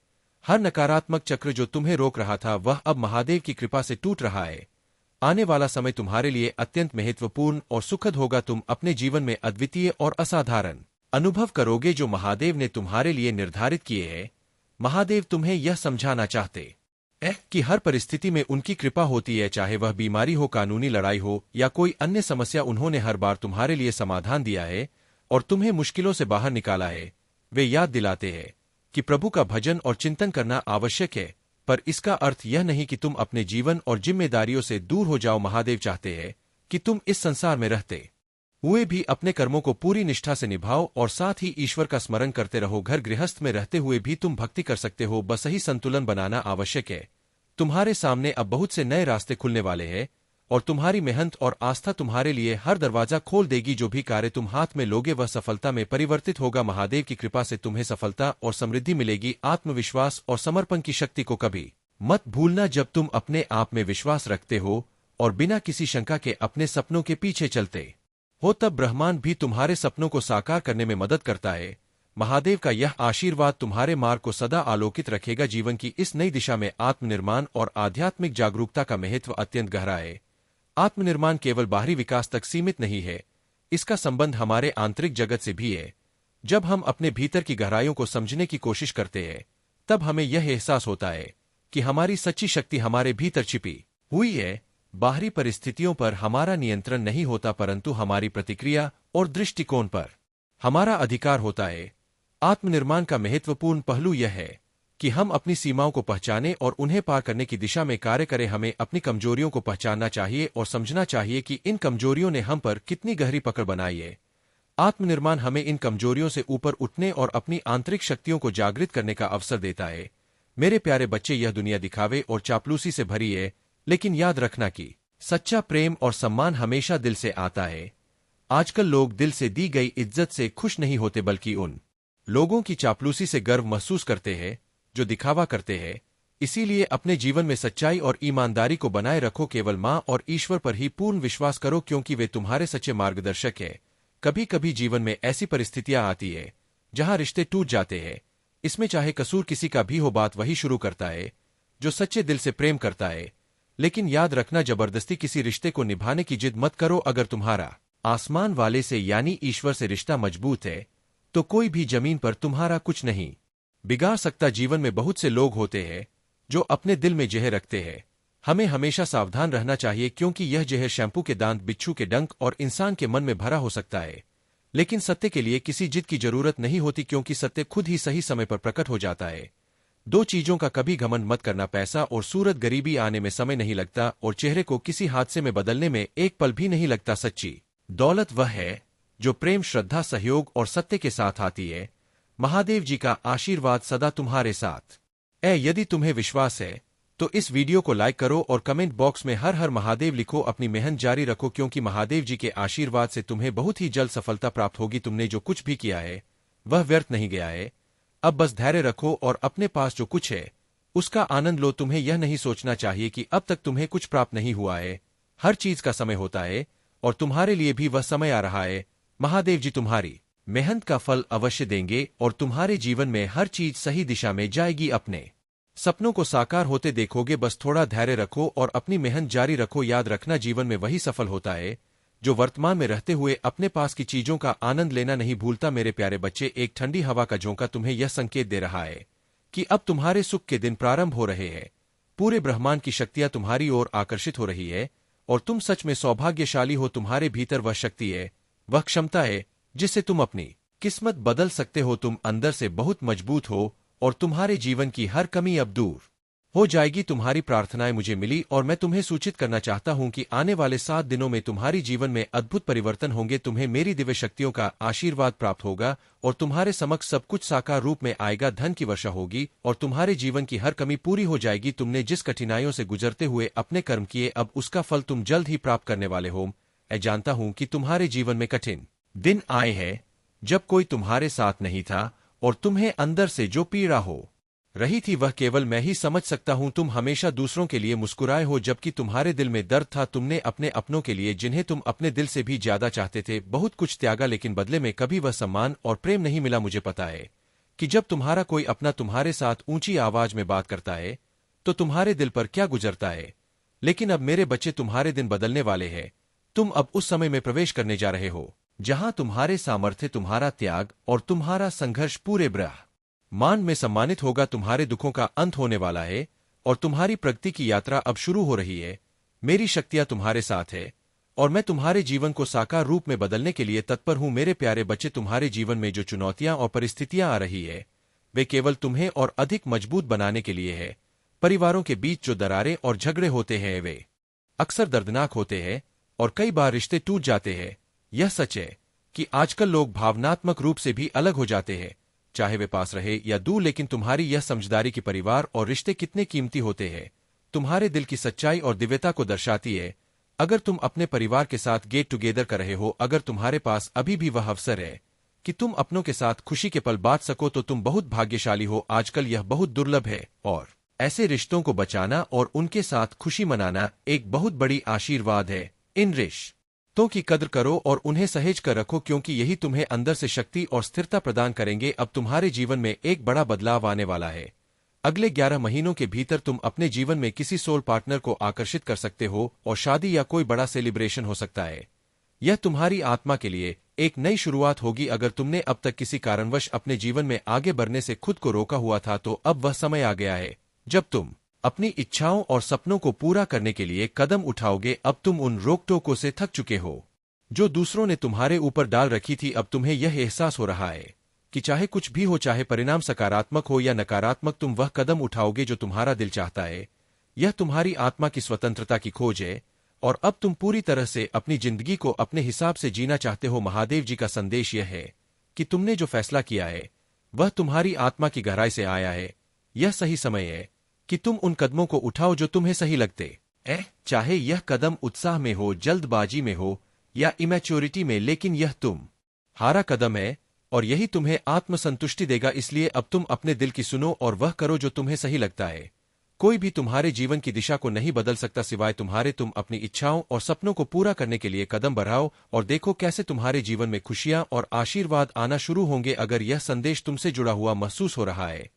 हर नकारात्मक चक्र जो तुम्हें रोक रहा था वह अब महादेव की कृपा से टूट रहा है। आने वाला समय तुम्हारे लिए अत्यंत महत्वपूर्ण और सुखद होगा। तुम अपने जीवन में अद्वितीय और असाधारण अनुभव करोगे जो महादेव ने तुम्हारे लिए निर्धारित किए हैं। महादेव तुम्हें यह समझाना चाहते कि हर परिस्थिति में उनकी कृपा होती है, चाहे वह बीमारी हो, कानूनी लड़ाई हो या कोई अन्य समस्या। उन्होंने हर बार तुम्हारे लिए समाधान दिया है और तुम्हें मुश्किलों से बाहर निकाला है। वे याद दिलाते हैं कि प्रभु का भजन और चिंतन करना आवश्यक है, पर इसका अर्थ यह नहीं कि तुम अपने जीवन और जिम्मेदारियों से दूर हो जाओ। महादेव चाहते हैं कि तुम इस संसार में रहते हुए भी अपने कर्मों को पूरी निष्ठा से निभाओ और साथ ही ईश्वर का स्मरण करते रहो। घर गृहस्थ में रहते हुए भी तुम भक्ति कर सकते हो, बस सही संतुलन बनाना आवश्यक है। तुम्हारे सामने अब बहुत से नए रास्ते खुलने वाले हैं और तुम्हारी मेहनत और आस्था तुम्हारे लिए हर दरवाजा खोल देगी। जो भी कार्य तुम हाथ में लोगे वह सफलता में परिवर्तित होगा। महादेव की कृपा से तुम्हें सफलता और समृद्धि मिलेगी। आत्मविश्वास और समर्पण की शक्ति को कभी मत भूलना। जब तुम अपने आप में विश्वास रखते हो और बिना किसी शंका के अपने सपनों के पीछे चलते हो, तब ब्रह्मांड भी तुम्हारे सपनों को साकार करने में मदद करता है। महादेव का यह आशीर्वाद तुम्हारे मार्ग को सदा आलोकित रखेगा। जीवन की इस नई दिशा में आत्मनिर्माण और आध्यात्मिक जागरूकता का महत्व अत्यंत गहरा है। आत्मनिर्माण केवल बाहरी विकास तक सीमित नहीं है, इसका संबंध हमारे आंतरिक जगत से भी है। जब हम अपने भीतर की गहराइयों को समझने की कोशिश करते हैं, तब हमें यह एहसास होता है कि हमारी सच्ची शक्ति हमारे भीतर छिपी हुई है। बाहरी परिस्थितियों पर हमारा नियंत्रण नहीं होता, परंतु हमारी प्रतिक्रिया और दृष्टिकोण पर हमारा अधिकार होता है। आत्मनिर्माण का महत्वपूर्ण पहलू यह है कि हम अपनी सीमाओं को पहचानें और उन्हें पार करने की दिशा में कार्य करें। हमें अपनी कमजोरियों को पहचानना चाहिए और समझना चाहिए कि इन कमजोरियों ने हम पर कितनी गहरी पकड़ बनाई है। आत्मनिर्माण हमें इन कमजोरियों से ऊपर उठने और अपनी आंतरिक शक्तियों को जागृत करने का अवसर देता है। मेरे प्यारे बच्चे, यह दुनिया दिखावे और चापलूसी से भरी है, लेकिन याद रखना कि सच्चा प्रेम और सम्मान हमेशा दिल से आता है। आजकल लोग दिल से दी गई इज्जत से खुश नहीं होते, बल्कि उन लोगों की चापलूसी से गर्व महसूस करते हैं जो दिखावा करते हैं। इसीलिए अपने जीवन में सच्चाई और ईमानदारी को बनाए रखो। केवल माँ और ईश्वर पर ही पूर्ण विश्वास करो, क्योंकि वे तुम्हारे सच्चे मार्गदर्शक हैं। कभी कभी जीवन में ऐसी परिस्थितियां आती है जहां रिश्ते टूट जाते हैं। इसमें चाहे कसूर किसी का भी हो, बात वही शुरू करता है जो सच्चे दिल से प्रेम करता है। लेकिन याद रखना, जबरदस्ती किसी रिश्ते को निभाने की जिद मत करो। अगर तुम्हारा आसमान वाले से यानी ईश्वर से रिश्ता मजबूत है, तो कोई भी जमीन पर तुम्हारा कुछ नहीं बिगाड़ सकता। जीवन में बहुत से लोग होते हैं जो अपने दिल में जहर रखते हैं। हमें हमेशा सावधान रहना चाहिए, क्योंकि यह जहर शैम्पू के दांत, बिच्छू के डंक और इंसान के मन में भरा हो सकता है। लेकिन सत्य के लिए किसी जिद की जरूरत नहीं होती, क्योंकि सत्य खुद ही सही समय पर प्रकट हो जाता है। दो चीजों का कभी घमंड मत करना, पैसा और सूरत। गरीबी आने में समय नहीं लगता और चेहरे को किसी हादसे में बदलने में एक पल भी नहीं लगता। सच्ची दौलत वह है जो प्रेम, श्रद्धा, सहयोग और सत्य के साथ आती है। महादेव जी का आशीर्वाद सदा तुम्हारे साथ है। यदि तुम्हें विश्वास है तो इस वीडियो को लाइक करो और कमेंट बॉक्स में हर हर महादेव लिखो। अपनी मेहनत जारी रखो, क्योंकि महादेव जी के आशीर्वाद से तुम्हें बहुत ही जल्द सफलता प्राप्त होगी। तुमने जो कुछ भी किया है वह व्यर्थ नहीं गया है। अब बस धैर्य रखो और अपने पास जो कुछ है उसका आनंद लो। तुम्हें यह नहीं सोचना चाहिए कि अब तक तुम्हें कुछ प्राप्त नहीं हुआ है। हर चीज का समय होता है और तुम्हारे लिए भी वह समय आ रहा है। महादेव जी तुम्हारी मेहनत का फल अवश्य देंगे और तुम्हारे जीवन में हर चीज सही दिशा में जाएगी। अपने सपनों को साकार होते देखोगे। बस थोड़ा धैर्य रखो और अपनी मेहनत जारी रखो। याद रखना, जीवन में वही सफल होता है जो वर्तमान में रहते हुए अपने पास की चीजों का आनंद लेना नहीं भूलता। मेरे प्यारे बच्चे, एक ठंडी हवा का झोंका तुम्हें यह संकेत दे रहा है कि अब तुम्हारे सुख के दिन प्रारंभ हो रहे हैं। पूरे ब्रह्मांड की शक्तियां तुम्हारी ओर आकर्षित हो रही है और तुम सच में सौभाग्यशाली हो। तुम्हारे भीतर वह शक्ति है, वह क्षमता है जिससे तुम अपनी किस्मत बदल सकते हो। तुम अंदर से बहुत मजबूत हो और तुम्हारे जीवन की हर कमी अब दूर हो जाएगी। तुम्हारी प्रार्थनाएं मुझे मिली और मैं तुम्हें सूचित करना चाहता हूं कि आने वाले 7 दिनों में तुम्हारी जीवन में अद्भुत परिवर्तन होंगे। तुम्हें मेरी दिव्य शक्तियों का आशीर्वाद प्राप्त होगा और तुम्हारे समक्ष सब कुछ साकार रूप में आएगा। धन की वर्षा होगी और तुम्हारे जीवन की हर कमी पूरी हो जाएगी। तुमने जिस कठिनाइयों से गुजरते हुए अपने कर्म किए, अब उसका फल तुम जल्द ही प्राप्त करने वाले हो। मैं जानता हूं कि तुम्हारे जीवन में कठिन दिन आए हैं जब कोई तुम्हारे साथ नहीं था और तुम्हें अंदर से जो पीड़ा हो रही थी वह केवल मैं ही समझ सकता हूं। तुम हमेशा दूसरों के लिए मुस्कुराए हो जबकि तुम्हारे दिल में दर्द था। तुमने अपने अपनों के लिए, जिन्हें तुम अपने दिल से भी ज्यादा चाहते थे, बहुत कुछ त्यागा, लेकिन बदले में कभी वह सम्मान और प्रेम नहीं मिला। मुझे पता है कि जब तुम्हारा कोई अपना तुम्हारे साथ ऊंची आवाज में बात करता है तो तुम्हारे दिल पर क्या गुजरता है। लेकिन अब मेरे बच्चे, तुम्हारे दिन बदलने वाले हैं। तुम अब उस समय में प्रवेश करने जा रहे हो जहां तुम्हारे सामर्थ्य, तुम्हारा त्याग और तुम्हारा संघर्ष पूरे ब्रह्मांड में सम्मानित होगा। तुम्हारे दुखों का अंत होने वाला है और तुम्हारी प्रगति की यात्रा अब शुरू हो रही है। मेरी शक्तियां तुम्हारे साथ है और मैं तुम्हारे जीवन को साकार रूप में बदलने के लिए तत्पर हूं। मेरे प्यारे बच्चे, तुम्हारे जीवन में जो चुनौतियां और परिस्थितियां आ रही है वे केवल तुम्हें और अधिक मजबूत बनाने के लिए है। परिवारों के बीच जो दरारें और झगड़े होते हैं वे अक्सर दर्दनाक होते हैं और कई बार रिश्ते टूट जाते हैं। यह सच है कि आजकल लोग भावनात्मक रूप से भी अलग हो जाते हैं, चाहे वे पास रहे या दूर। लेकिन तुम्हारी यह समझदारी कि परिवार और रिश्ते कितने कीमती होते हैं तुम्हारे दिल की सच्चाई और दिव्यता को दर्शाती है। अगर तुम अपने परिवार के साथ गेट टुगेदर कर रहे हो, अगर तुम्हारे पास अभी भी वह अवसर है कि तुम अपनों के साथ खुशी के पल बांट सको, तो तुम बहुत भाग्यशाली हो। आजकल यह बहुत दुर्लभ है और ऐसे रिश्तों को बचाना और उनके साथ खुशी मनाना एक बहुत बड़ी आशीर्वाद है। इन रिश्तों की कद्र करो और उन्हें सहेज कर रखो, क्योंकि यही तुम्हें अंदर से शक्ति और स्थिरता प्रदान करेंगे। अब तुम्हारे जीवन में एक बड़ा बदलाव आने वाला है। अगले 11 महीनों के भीतर तुम अपने जीवन में किसी सोल पार्टनर को आकर्षित कर सकते हो और शादी या कोई बड़ा सेलिब्रेशन हो सकता है। यह तुम्हारी आत्मा के लिए एक नई शुरुआत होगी। अगर तुमने अब तक किसी कारणवश अपने जीवन में आगे बढ़ने से खुद को रोका हुआ था, तो अब वह समय आ गया है जब तुम अपनी इच्छाओं और सपनों को पूरा करने के लिए कदम उठाओगे। अब तुम उन रोक टोकों से थक चुके हो जो दूसरों ने तुम्हारे ऊपर डाल रखी थी। अब तुम्हें यह एहसास हो रहा है कि चाहे कुछ भी हो, चाहे परिणाम सकारात्मक हो या नकारात्मक, तुम वह कदम उठाओगे जो तुम्हारा दिल चाहता है। यह तुम्हारी आत्मा की स्वतंत्रता की खोज है और अब तुम पूरी तरह से अपनी जिंदगी को अपने हिसाब से जीना चाहते हो। महादेव जी का संदेश यह है कि तुमने जो फैसला किया है वह तुम्हारी आत्मा की गहराई से आया है। यह सही समय है कि तुम उन कदमों को उठाओ जो तुम्हें सही लगते हैं, चाहे यह कदम उत्साह में हो, जल्दबाजी में हो या इमैच्योरिटी में, लेकिन यह तुम हारा कदम है और यही तुम्हें आत्मसंतुष्टि देगा। इसलिए अब तुम अपने दिल की सुनो और वह करो जो तुम्हें सही लगता है। कोई भी तुम्हारे जीवन की दिशा को नहीं बदल सकता सिवाय तुम्हारे। तुम अपनी इच्छाओं और सपनों को पूरा करने के लिए कदम बढ़ाओ और देखो कैसे तुम्हारे जीवन में खुशियां और आशीर्वाद आना शुरू होंगे। अगर यह संदेश तुमसे जुड़ा हुआ महसूस हो रहा है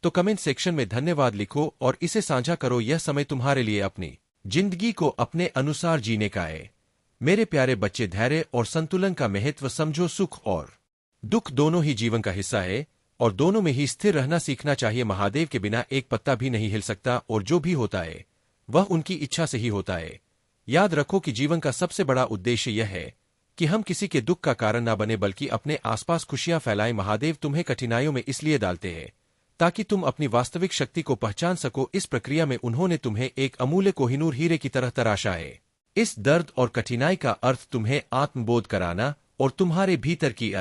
तो कमेंट सेक्शन में धन्यवाद लिखो और इसे साझा करो। यह समय तुम्हारे लिए अपनी जिंदगी को अपने अनुसार जीने का है। मेरे प्यारे बच्चे, धैर्य और संतुलन का महत्व समझो। सुख और दुख दोनों ही जीवन का हिस्सा है और दोनों में ही स्थिर रहना सीखना चाहिए। महादेव के बिना एक पत्ता भी नहीं हिल सकता और जो भी होता है वह उनकी इच्छा से ही होता है। याद रखो कि जीवन का सबसे बड़ा उद्देश्य यह है कि हम किसी के दुख का कारण न बने बल्कि अपने आसपास खुशियां फैलाएं। महादेव तुम्हें कठिनाइयों में इसलिए डालते हैं ताकि तुम अपनी वास्तविक शक्ति को पहचान सको। इस प्रक्रिया में उन्होंने तुम्हें एक अमूल्य कोहिनूर हीरे की तरह तराशा है। इस दर्द और कठिनाई का अर्थ तुम्हें आत्मबोध कराना और तुम्हारे भीतर की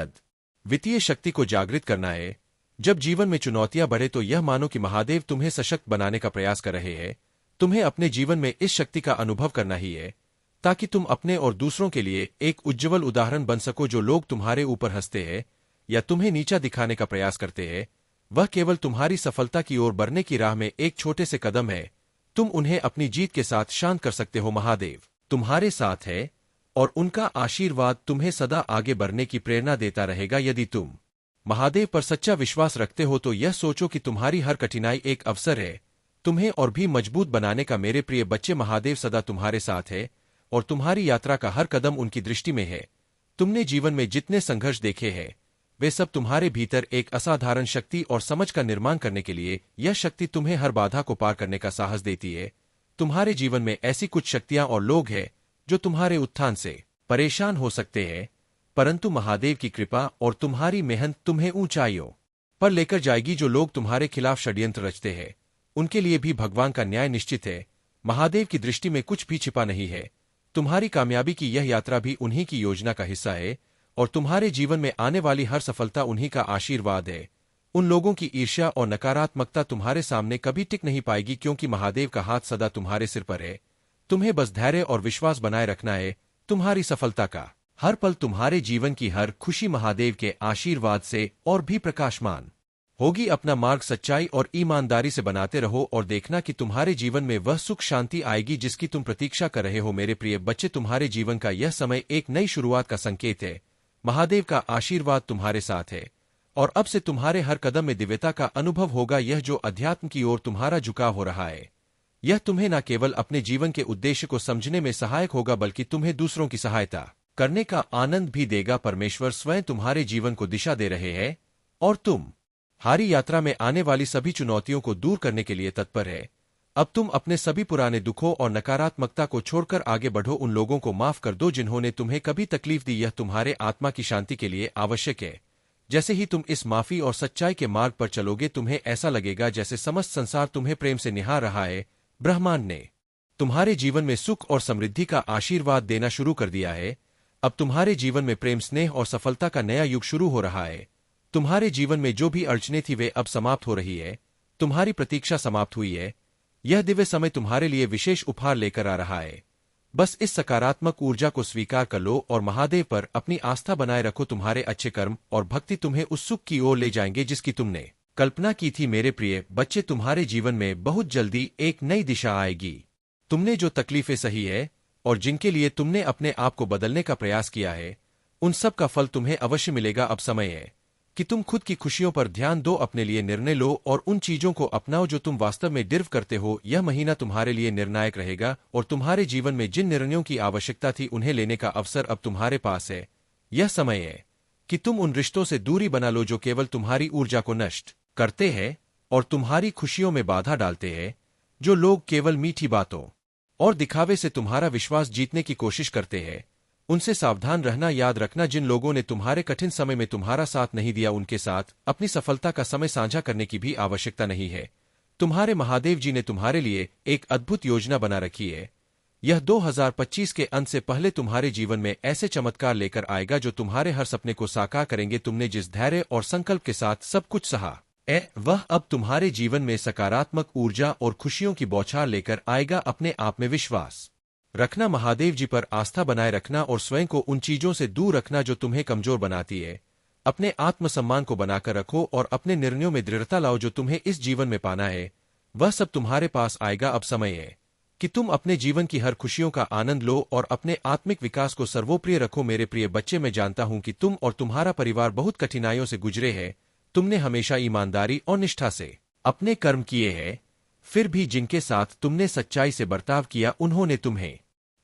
वित्तीय शक्ति को जागृत करना है। जब जीवन में चुनौतियां बढ़े तो यह मानो कि महादेव तुम्हें सशक्त बनाने का प्रयास कर रहे हैं। तुम्हें अपने जीवन में इस शक्ति का अनुभव करना ही है ताकि तुम अपने और दूसरों के लिए एक उज्ज्वल उदाहरण बन सको। जो लोग तुम्हारे ऊपर हंसते हैं या तुम्हें नीचा दिखाने का प्रयास करते हैं, वह केवल तुम्हारी सफलता की ओर बढ़ने की राह में एक छोटे से कदम है। तुम उन्हें अपनी जीत के साथ शांत कर सकते हो। महादेव तुम्हारे साथ है और उनका आशीर्वाद तुम्हें सदा आगे बढ़ने की प्रेरणा देता रहेगा। यदि तुम महादेव पर सच्चा विश्वास रखते हो तो यह सोचो कि तुम्हारी हर कठिनाई एक अवसर है तुम्हें और भी मजबूत बनाने का। मेरे प्रिय बच्चे, महादेव सदा तुम्हारे साथ है और तुम्हारी यात्रा का हर कदम उनकी दृष्टि में है। तुमने जीवन में जितने संघर्ष देखे हैं वे सब तुम्हारे भीतर एक असाधारण शक्ति और समझ का निर्माण करने के लिए। यह शक्ति तुम्हें हर बाधा को पार करने का साहस देती है। तुम्हारे जीवन में ऐसी कुछ शक्तियां और लोग हैं जो तुम्हारे उत्थान से परेशान हो सकते हैं, परंतु महादेव की कृपा और तुम्हारी मेहनत तुम्हें ऊंचाइयों पर लेकर जाएगी। जो लोग तुम्हारे खिलाफ षड्यंत्र रचते हैं उनके लिए भी भगवान का न्याय निश्चित है। महादेव की दृष्टि में कुछ भी छिपा नहीं है। तुम्हारी कामयाबी की यह यात्रा भी उन्हीं की योजना का हिस्सा है और तुम्हारे जीवन में आने वाली हर सफलता उन्हीं का आशीर्वाद है। उन लोगों की ईर्ष्या और नकारात्मकता तुम्हारे सामने कभी टिक नहीं पाएगी, क्योंकि महादेव का हाथ सदा तुम्हारे सिर पर है। तुम्हें बस धैर्य और विश्वास बनाए रखना है। तुम्हारी सफलता का हर पल, तुम्हारे जीवन की हर खुशी महादेव के आशीर्वाद से और भी प्रकाशमान होगी। अपना मार्ग सच्चाई और ईमानदारी से बनाते रहो और देखना कि तुम्हारे जीवन में वह सुख शांति आएगी जिसकी तुम प्रतीक्षा कर रहे हो। मेरे प्रिय बच्चे, तुम्हारे जीवन का यह समय एक नई शुरुआत का संकेत है। महादेव का आशीर्वाद तुम्हारे साथ है और अब से तुम्हारे हर कदम में दिव्यता का अनुभव होगा। यह जो अध्यात्म की ओर तुम्हारा झुकाव हो रहा है, यह तुम्हें न केवल अपने जीवन के उद्देश्य को समझने में सहायक होगा बल्कि तुम्हें दूसरों की सहायता करने का आनंद भी देगा। परमेश्वर स्वयं तुम्हारे जीवन को दिशा दे रहे हैं और तुम हारी यात्रा में आने वाली सभी चुनौतियों को दूर करने के लिए तत्पर है। अब तुम अपने सभी पुराने दुखों और नकारात्मकता को छोड़कर आगे बढ़ो। उन लोगों को माफ कर दो जिन्होंने तुम्हें कभी तकलीफ दी। यह तुम्हारे आत्मा की शांति के लिए आवश्यक है। जैसे ही तुम इस माफी और सच्चाई के मार्ग पर चलोगे, तुम्हें ऐसा लगेगा जैसे समस्त संसार तुम्हें प्रेम से निहार रहा है। ब्रह्मांड ने तुम्हारे जीवन में सुख और समृद्धि का आशीर्वाद देना शुरू कर दिया है। अब तुम्हारे जीवन में प्रेम, स्नेह और सफलता का नया युग शुरू हो रहा है। तुम्हारे जीवन में जो भी अड़चनें थी वे अब समाप्त हो रही है। तुम्हारी प्रतीक्षा समाप्त हुई है। यह दिव्य समय तुम्हारे लिए विशेष उपहार लेकर आ रहा है। बस इस सकारात्मक ऊर्जा को स्वीकार कर लो और महादेव पर अपनी आस्था बनाए रखो। तुम्हारे अच्छे कर्म और भक्ति तुम्हें उस सुख की ओर ले जाएंगे जिसकी तुमने कल्पना की थी। मेरे प्रिय बच्चे, तुम्हारे जीवन में बहुत जल्दी एक नई दिशा आएगी। तुमने जो तकलीफें सही है और जिनके लिए तुमने अपने आप को बदलने का प्रयास किया है, उन सब का फल तुम्हें अवश्य मिलेगा। अब समय है कि तुम खुद की खुशियों पर ध्यान दो, अपने लिए निर्णय लो और उन चीजों को अपनाओ जो तुम वास्तव में डिर्व करते हो। यह महीना तुम्हारे लिए निर्णायक रहेगा और तुम्हारे जीवन में जिन निर्णयों की आवश्यकता थी उन्हें लेने का अवसर अब तुम्हारे पास है। यह समय है कि तुम उन रिश्तों से दूरी बना लो जो केवल तुम्हारी ऊर्जा को नष्ट करते हैं और तुम्हारी खुशियों में बाधा डालते हैं। जो लोग केवल मीठी बातों और दिखावे से तुम्हारा विश्वास जीतने की कोशिश करते हैं, उनसे सावधान रहना। याद रखना, जिन लोगों ने तुम्हारे कठिन समय में तुम्हारा साथ नहीं दिया, उनके साथ अपनी सफलता का समय साझा करने की भी आवश्यकता नहीं है। तुम्हारे महादेव जी ने तुम्हारे लिए एक अद्भुत योजना बना रखी है। यह 2025 के अंत से पहले तुम्हारे जीवन में ऐसे चमत्कार लेकर आएगा जो तुम्हारे हर सपने को साकार करेंगे। तुमने जिस धैर्य और संकल्प के साथ सब कुछ सहा वह अब तुम्हारे जीवन में सकारात्मक ऊर्जा और खुशियों की बौछार लेकर आएगा। अपने आप में विश्वास रखना, महादेव जी पर आस्था बनाए रखना और स्वयं को उन चीजों से दूर रखना जो तुम्हें कमजोर बनाती है। अपने आत्मसम्मान को बनाकर रखो और अपने निर्णयों में दृढ़ता लाओ। जो तुम्हें इस जीवन में पाना है वह सब तुम्हारे पास आएगा। अब समय है कि तुम अपने जीवन की हर खुशियों का आनंद लो और अपने आत्मिक विकास को सर्वोप्रिय रखो। मेरे प्रिय बच्चे, मैं जानता हूं कि तुम और तुम्हारा परिवार बहुत कठिनाइयों से गुजरे हैं। तुमने हमेशा ईमानदारी और निष्ठा से अपने कर्म किए हैं, फिर भी जिनके साथ तुमने सच्चाई से बर्ताव किया उन्होंने तुम्हें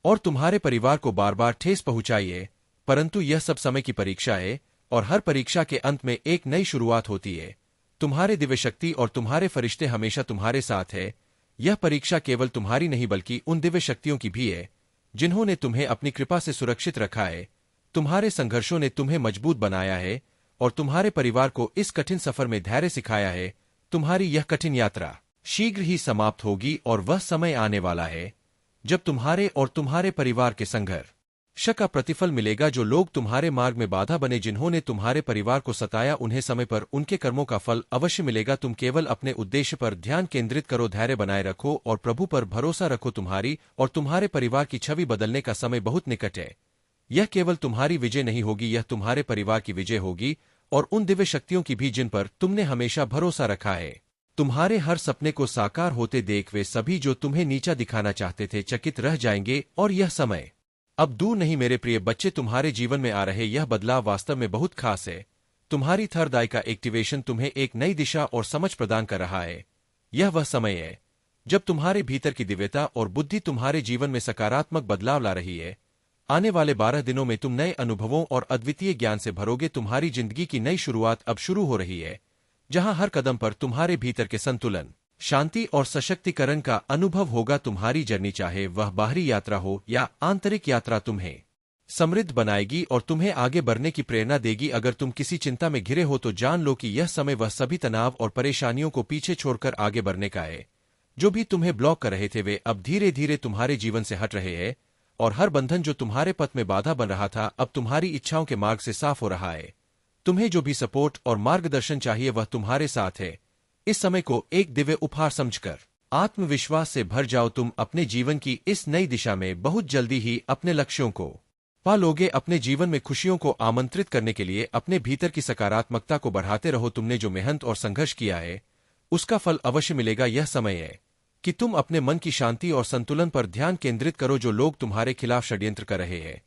और तुम्हारे परिवार को बार बार ठेस पहुंचाई है। परंतु यह सब समय की परीक्षा है और हर परीक्षा के अंत में एक नई शुरुआत होती है। तुम्हारे दिव्य शक्ति और तुम्हारे फरिश्ते हमेशा तुम्हारे साथ है। यह परीक्षा केवल तुम्हारी नहीं बल्कि उन दिव्य शक्तियों की भी है जिन्होंने तुम्हें अपनी कृपा से सुरक्षित रखा है। तुम्हारे संघर्षों ने तुम्हें मजबूत बनाया है और तुम्हारे परिवार को इस कठिन सफर में धैर्य सिखाया है। तुम्हारी यह कठिन यात्रा शीघ्र ही समाप्त होगी और वह समय आने वाला है जब तुम्हारे और तुम्हारे परिवार के संघर्ष का प्रतिफल मिलेगा। जो लोग तुम्हारे मार्ग में बाधा बने, जिन्होंने तुम्हारे परिवार को सताया, उन्हें समय पर उनके कर्मों का फल अवश्य मिलेगा। तुम केवल अपने उद्देश्य पर ध्यान केंद्रित करो, धैर्य बनाए रखो और प्रभु पर भरोसा रखो। तुम्हारी और तुम्हारे परिवार की छवि बदलने का समय बहुत निकट है। यह केवल तुम्हारी विजय नहीं होगी, यह तुम्हारे परिवार की विजय होगी और उन दिव्य शक्तियों की भी जिन पर तुमने हमेशा भरोसा रखा है। तुम्हारे हर सपने को साकार होते देख वे सभी जो तुम्हें नीचा दिखाना चाहते थे चकित रह जाएंगे और यह समय अब दूर नहीं। मेरे प्रिय बच्चे, तुम्हारे जीवन में आ रहे यह बदलाव वास्तव में बहुत खास है। तुम्हारी थर्ड आई का एक्टिवेशन तुम्हें एक नई दिशा और समझ प्रदान कर रहा है। यह वह समय है जब तुम्हारे भीतर की दिव्यता और बुद्धि तुम्हारे जीवन में सकारात्मक बदलाव ला रही है। आने वाले 12 दिनों में तुम नए अनुभवों और अद्वितीय ज्ञान से भरोगे। तुम्हारी जिंदगी की नई शुरुआत अब शुरू हो रही है, जहां हर कदम पर तुम्हारे भीतर के संतुलन, शांति और सशक्तिकरण का अनुभव होगा। तुम्हारी जर्नी, चाहे वह बाहरी यात्रा हो या आंतरिक यात्रा, तुम्हें समृद्ध बनाएगी और तुम्हें आगे बढ़ने की प्रेरणा देगी। अगर तुम किसी चिंता में घिरे हो तो जान लो कि यह समय वह सभी तनाव और परेशानियों को पीछे छोड़कर आगे बढ़ने का है। जो भी तुम्हें ब्लॉक कर रहे थे वे अब धीरे धीरे तुम्हारे जीवन से हट रहे हैं और हर बंधन जो तुम्हारे पथ में बाधा बन रहा था अब तुम्हारी इच्छाओं के मार्ग से साफ हो रहा है। तुम्हें जो भी सपोर्ट और मार्गदर्शन चाहिए वह तुम्हारे साथ है। इस समय को एक दिव्य उपहार समझकर आत्मविश्वास से भर जाओ। तुम अपने जीवन की इस नई दिशा में बहुत जल्दी ही अपने लक्ष्यों को पा लोगे। अपने जीवन में खुशियों को आमंत्रित करने के लिए अपने भीतर की सकारात्मकता को बढ़ाते रहो। तुमने जो मेहनत और संघर्ष किया है उसका फल अवश्य मिलेगा। यह समय है कि तुम अपने मन की शांति और संतुलन पर ध्यान केंद्रित करो। जो लोग तुम्हारे खिलाफ षड्यंत्र कर रहे हैं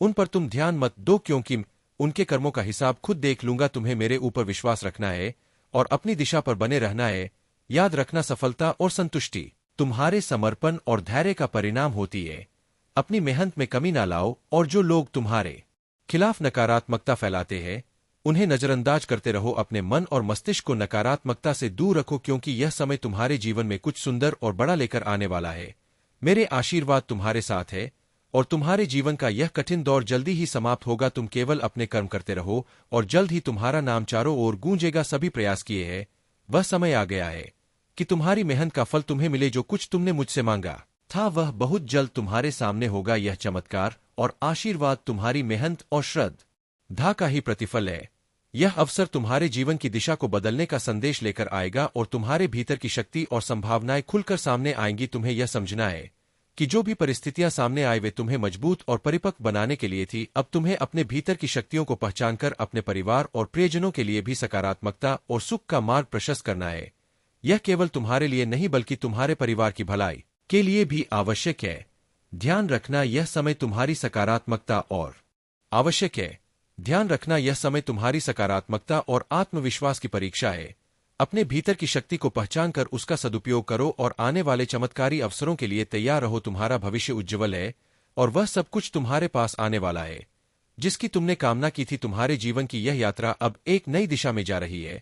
उन पर तुम ध्यान मत दो, क्योंकि उनके कर्मों का हिसाब खुद देख लूंगा। तुम्हें मेरे ऊपर विश्वास रखना है और अपनी दिशा पर बने रहना है। याद रखना, सफलता और संतुष्टि तुम्हारे समर्पण और धैर्य का परिणाम होती है। अपनी मेहनत में कमी ना लाओ और जो लोग तुम्हारे खिलाफ नकारात्मकता फैलाते हैं उन्हें नजरअंदाज करते रहो, अपने मन और मस्तिष्क को नकारात्मकता से दूर रखो, क्योंकि यह समय तुम्हारे जीवन में कुछ सुंदर और बड़ा लेकर आने वाला है। मेरे आशीर्वाद तुम्हारे साथ है और तुम्हारे जीवन का यह कठिन दौर जल्दी ही समाप्त होगा। तुम केवल अपने कर्म करते रहो और जल्द ही तुम्हारा नाम चारों ओर गूंजेगा। सभी प्रयास किए हैं, वह समय आ गया है कि तुम्हारी मेहनत का फल तुम्हें मिले। जो कुछ तुमने मुझसे मांगा था वह बहुत जल्द तुम्हारे सामने होगा। यह चमत्कार और आशीर्वाद तुम्हारी मेहनत और श्रद्धा का ही प्रतिफल है। यह अवसर तुम्हारे जीवन की दिशा को बदलने का संदेश लेकर आएगा और तुम्हारे भीतर की शक्ति और संभावनाएं खुलकर सामने आएंगी। तुम्हें यह समझना है कि जो भी परिस्थितियां सामने आए वे तुम्हें मजबूत और परिपक्व बनाने के लिए थी। अब तुम्हें अपने भीतर की शक्तियों को पहचानकर अपने परिवार और प्रियजनों के लिए भी सकारात्मकता और सुख का मार्ग प्रशस्त करना है। यह केवल तुम्हारे लिए नहीं बल्कि तुम्हारे परिवार की भलाई के लिए भी आवश्यक है। ध्यान रखना यह समय तुम्हारी सकारात्मकता और आवश्यक है। ध्यान रखना यह समय तुम्हारी सकारात्मकता और आत्मविश्वास की परीक्षा है। अपने भीतर की शक्ति को पहचानकर उसका सदुपयोग करो और आने वाले चमत्कारी अवसरों के लिए तैयार रहो। तुम्हारा भविष्य उज्ज्वल है और वह सब कुछ तुम्हारे पास आने वाला है जिसकी तुमने कामना की थी। तुम्हारे जीवन की यह यात्रा अब एक नई दिशा में जा रही है।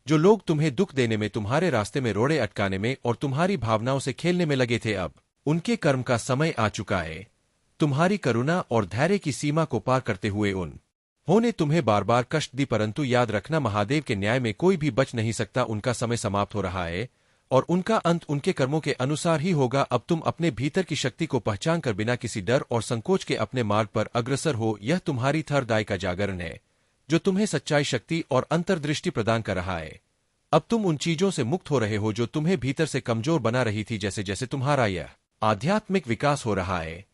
जो लोग तुम्हें दुख देने में, तुम्हारे रास्ते में रोड़े अटकाने में और तुम्हारी भावनाओं से खेलने में लगे थे, अब उनके कर्म का समय आ चुका है। तुम्हारी करुणा और धैर्य की सीमा को पार करते हुए उन्होंने तुम्हें बार बार कष्ट दी, परंतु याद रखना महादेव के न्याय में कोई भी बच नहीं सकता। उनका समय समाप्त हो रहा है और उनका अंत उनके कर्मों के अनुसार ही होगा। अब तुम अपने भीतर की शक्ति को पहचान कर बिना किसी डर और संकोच के अपने मार्ग पर अग्रसर हो। यह तुम्हारी थर्ड आई का जागरण है जो तुम्हें सच्चाई, शक्ति और अंतर्दृष्टि प्रदान कर रहा है। अब तुम उन चीजों से मुक्त हो रहे हो जो तुम्हें भीतर से कमजोर बना रही थी। जैसे जैसे तुम्हारा यह आध्यात्मिक विकास हो रहा है,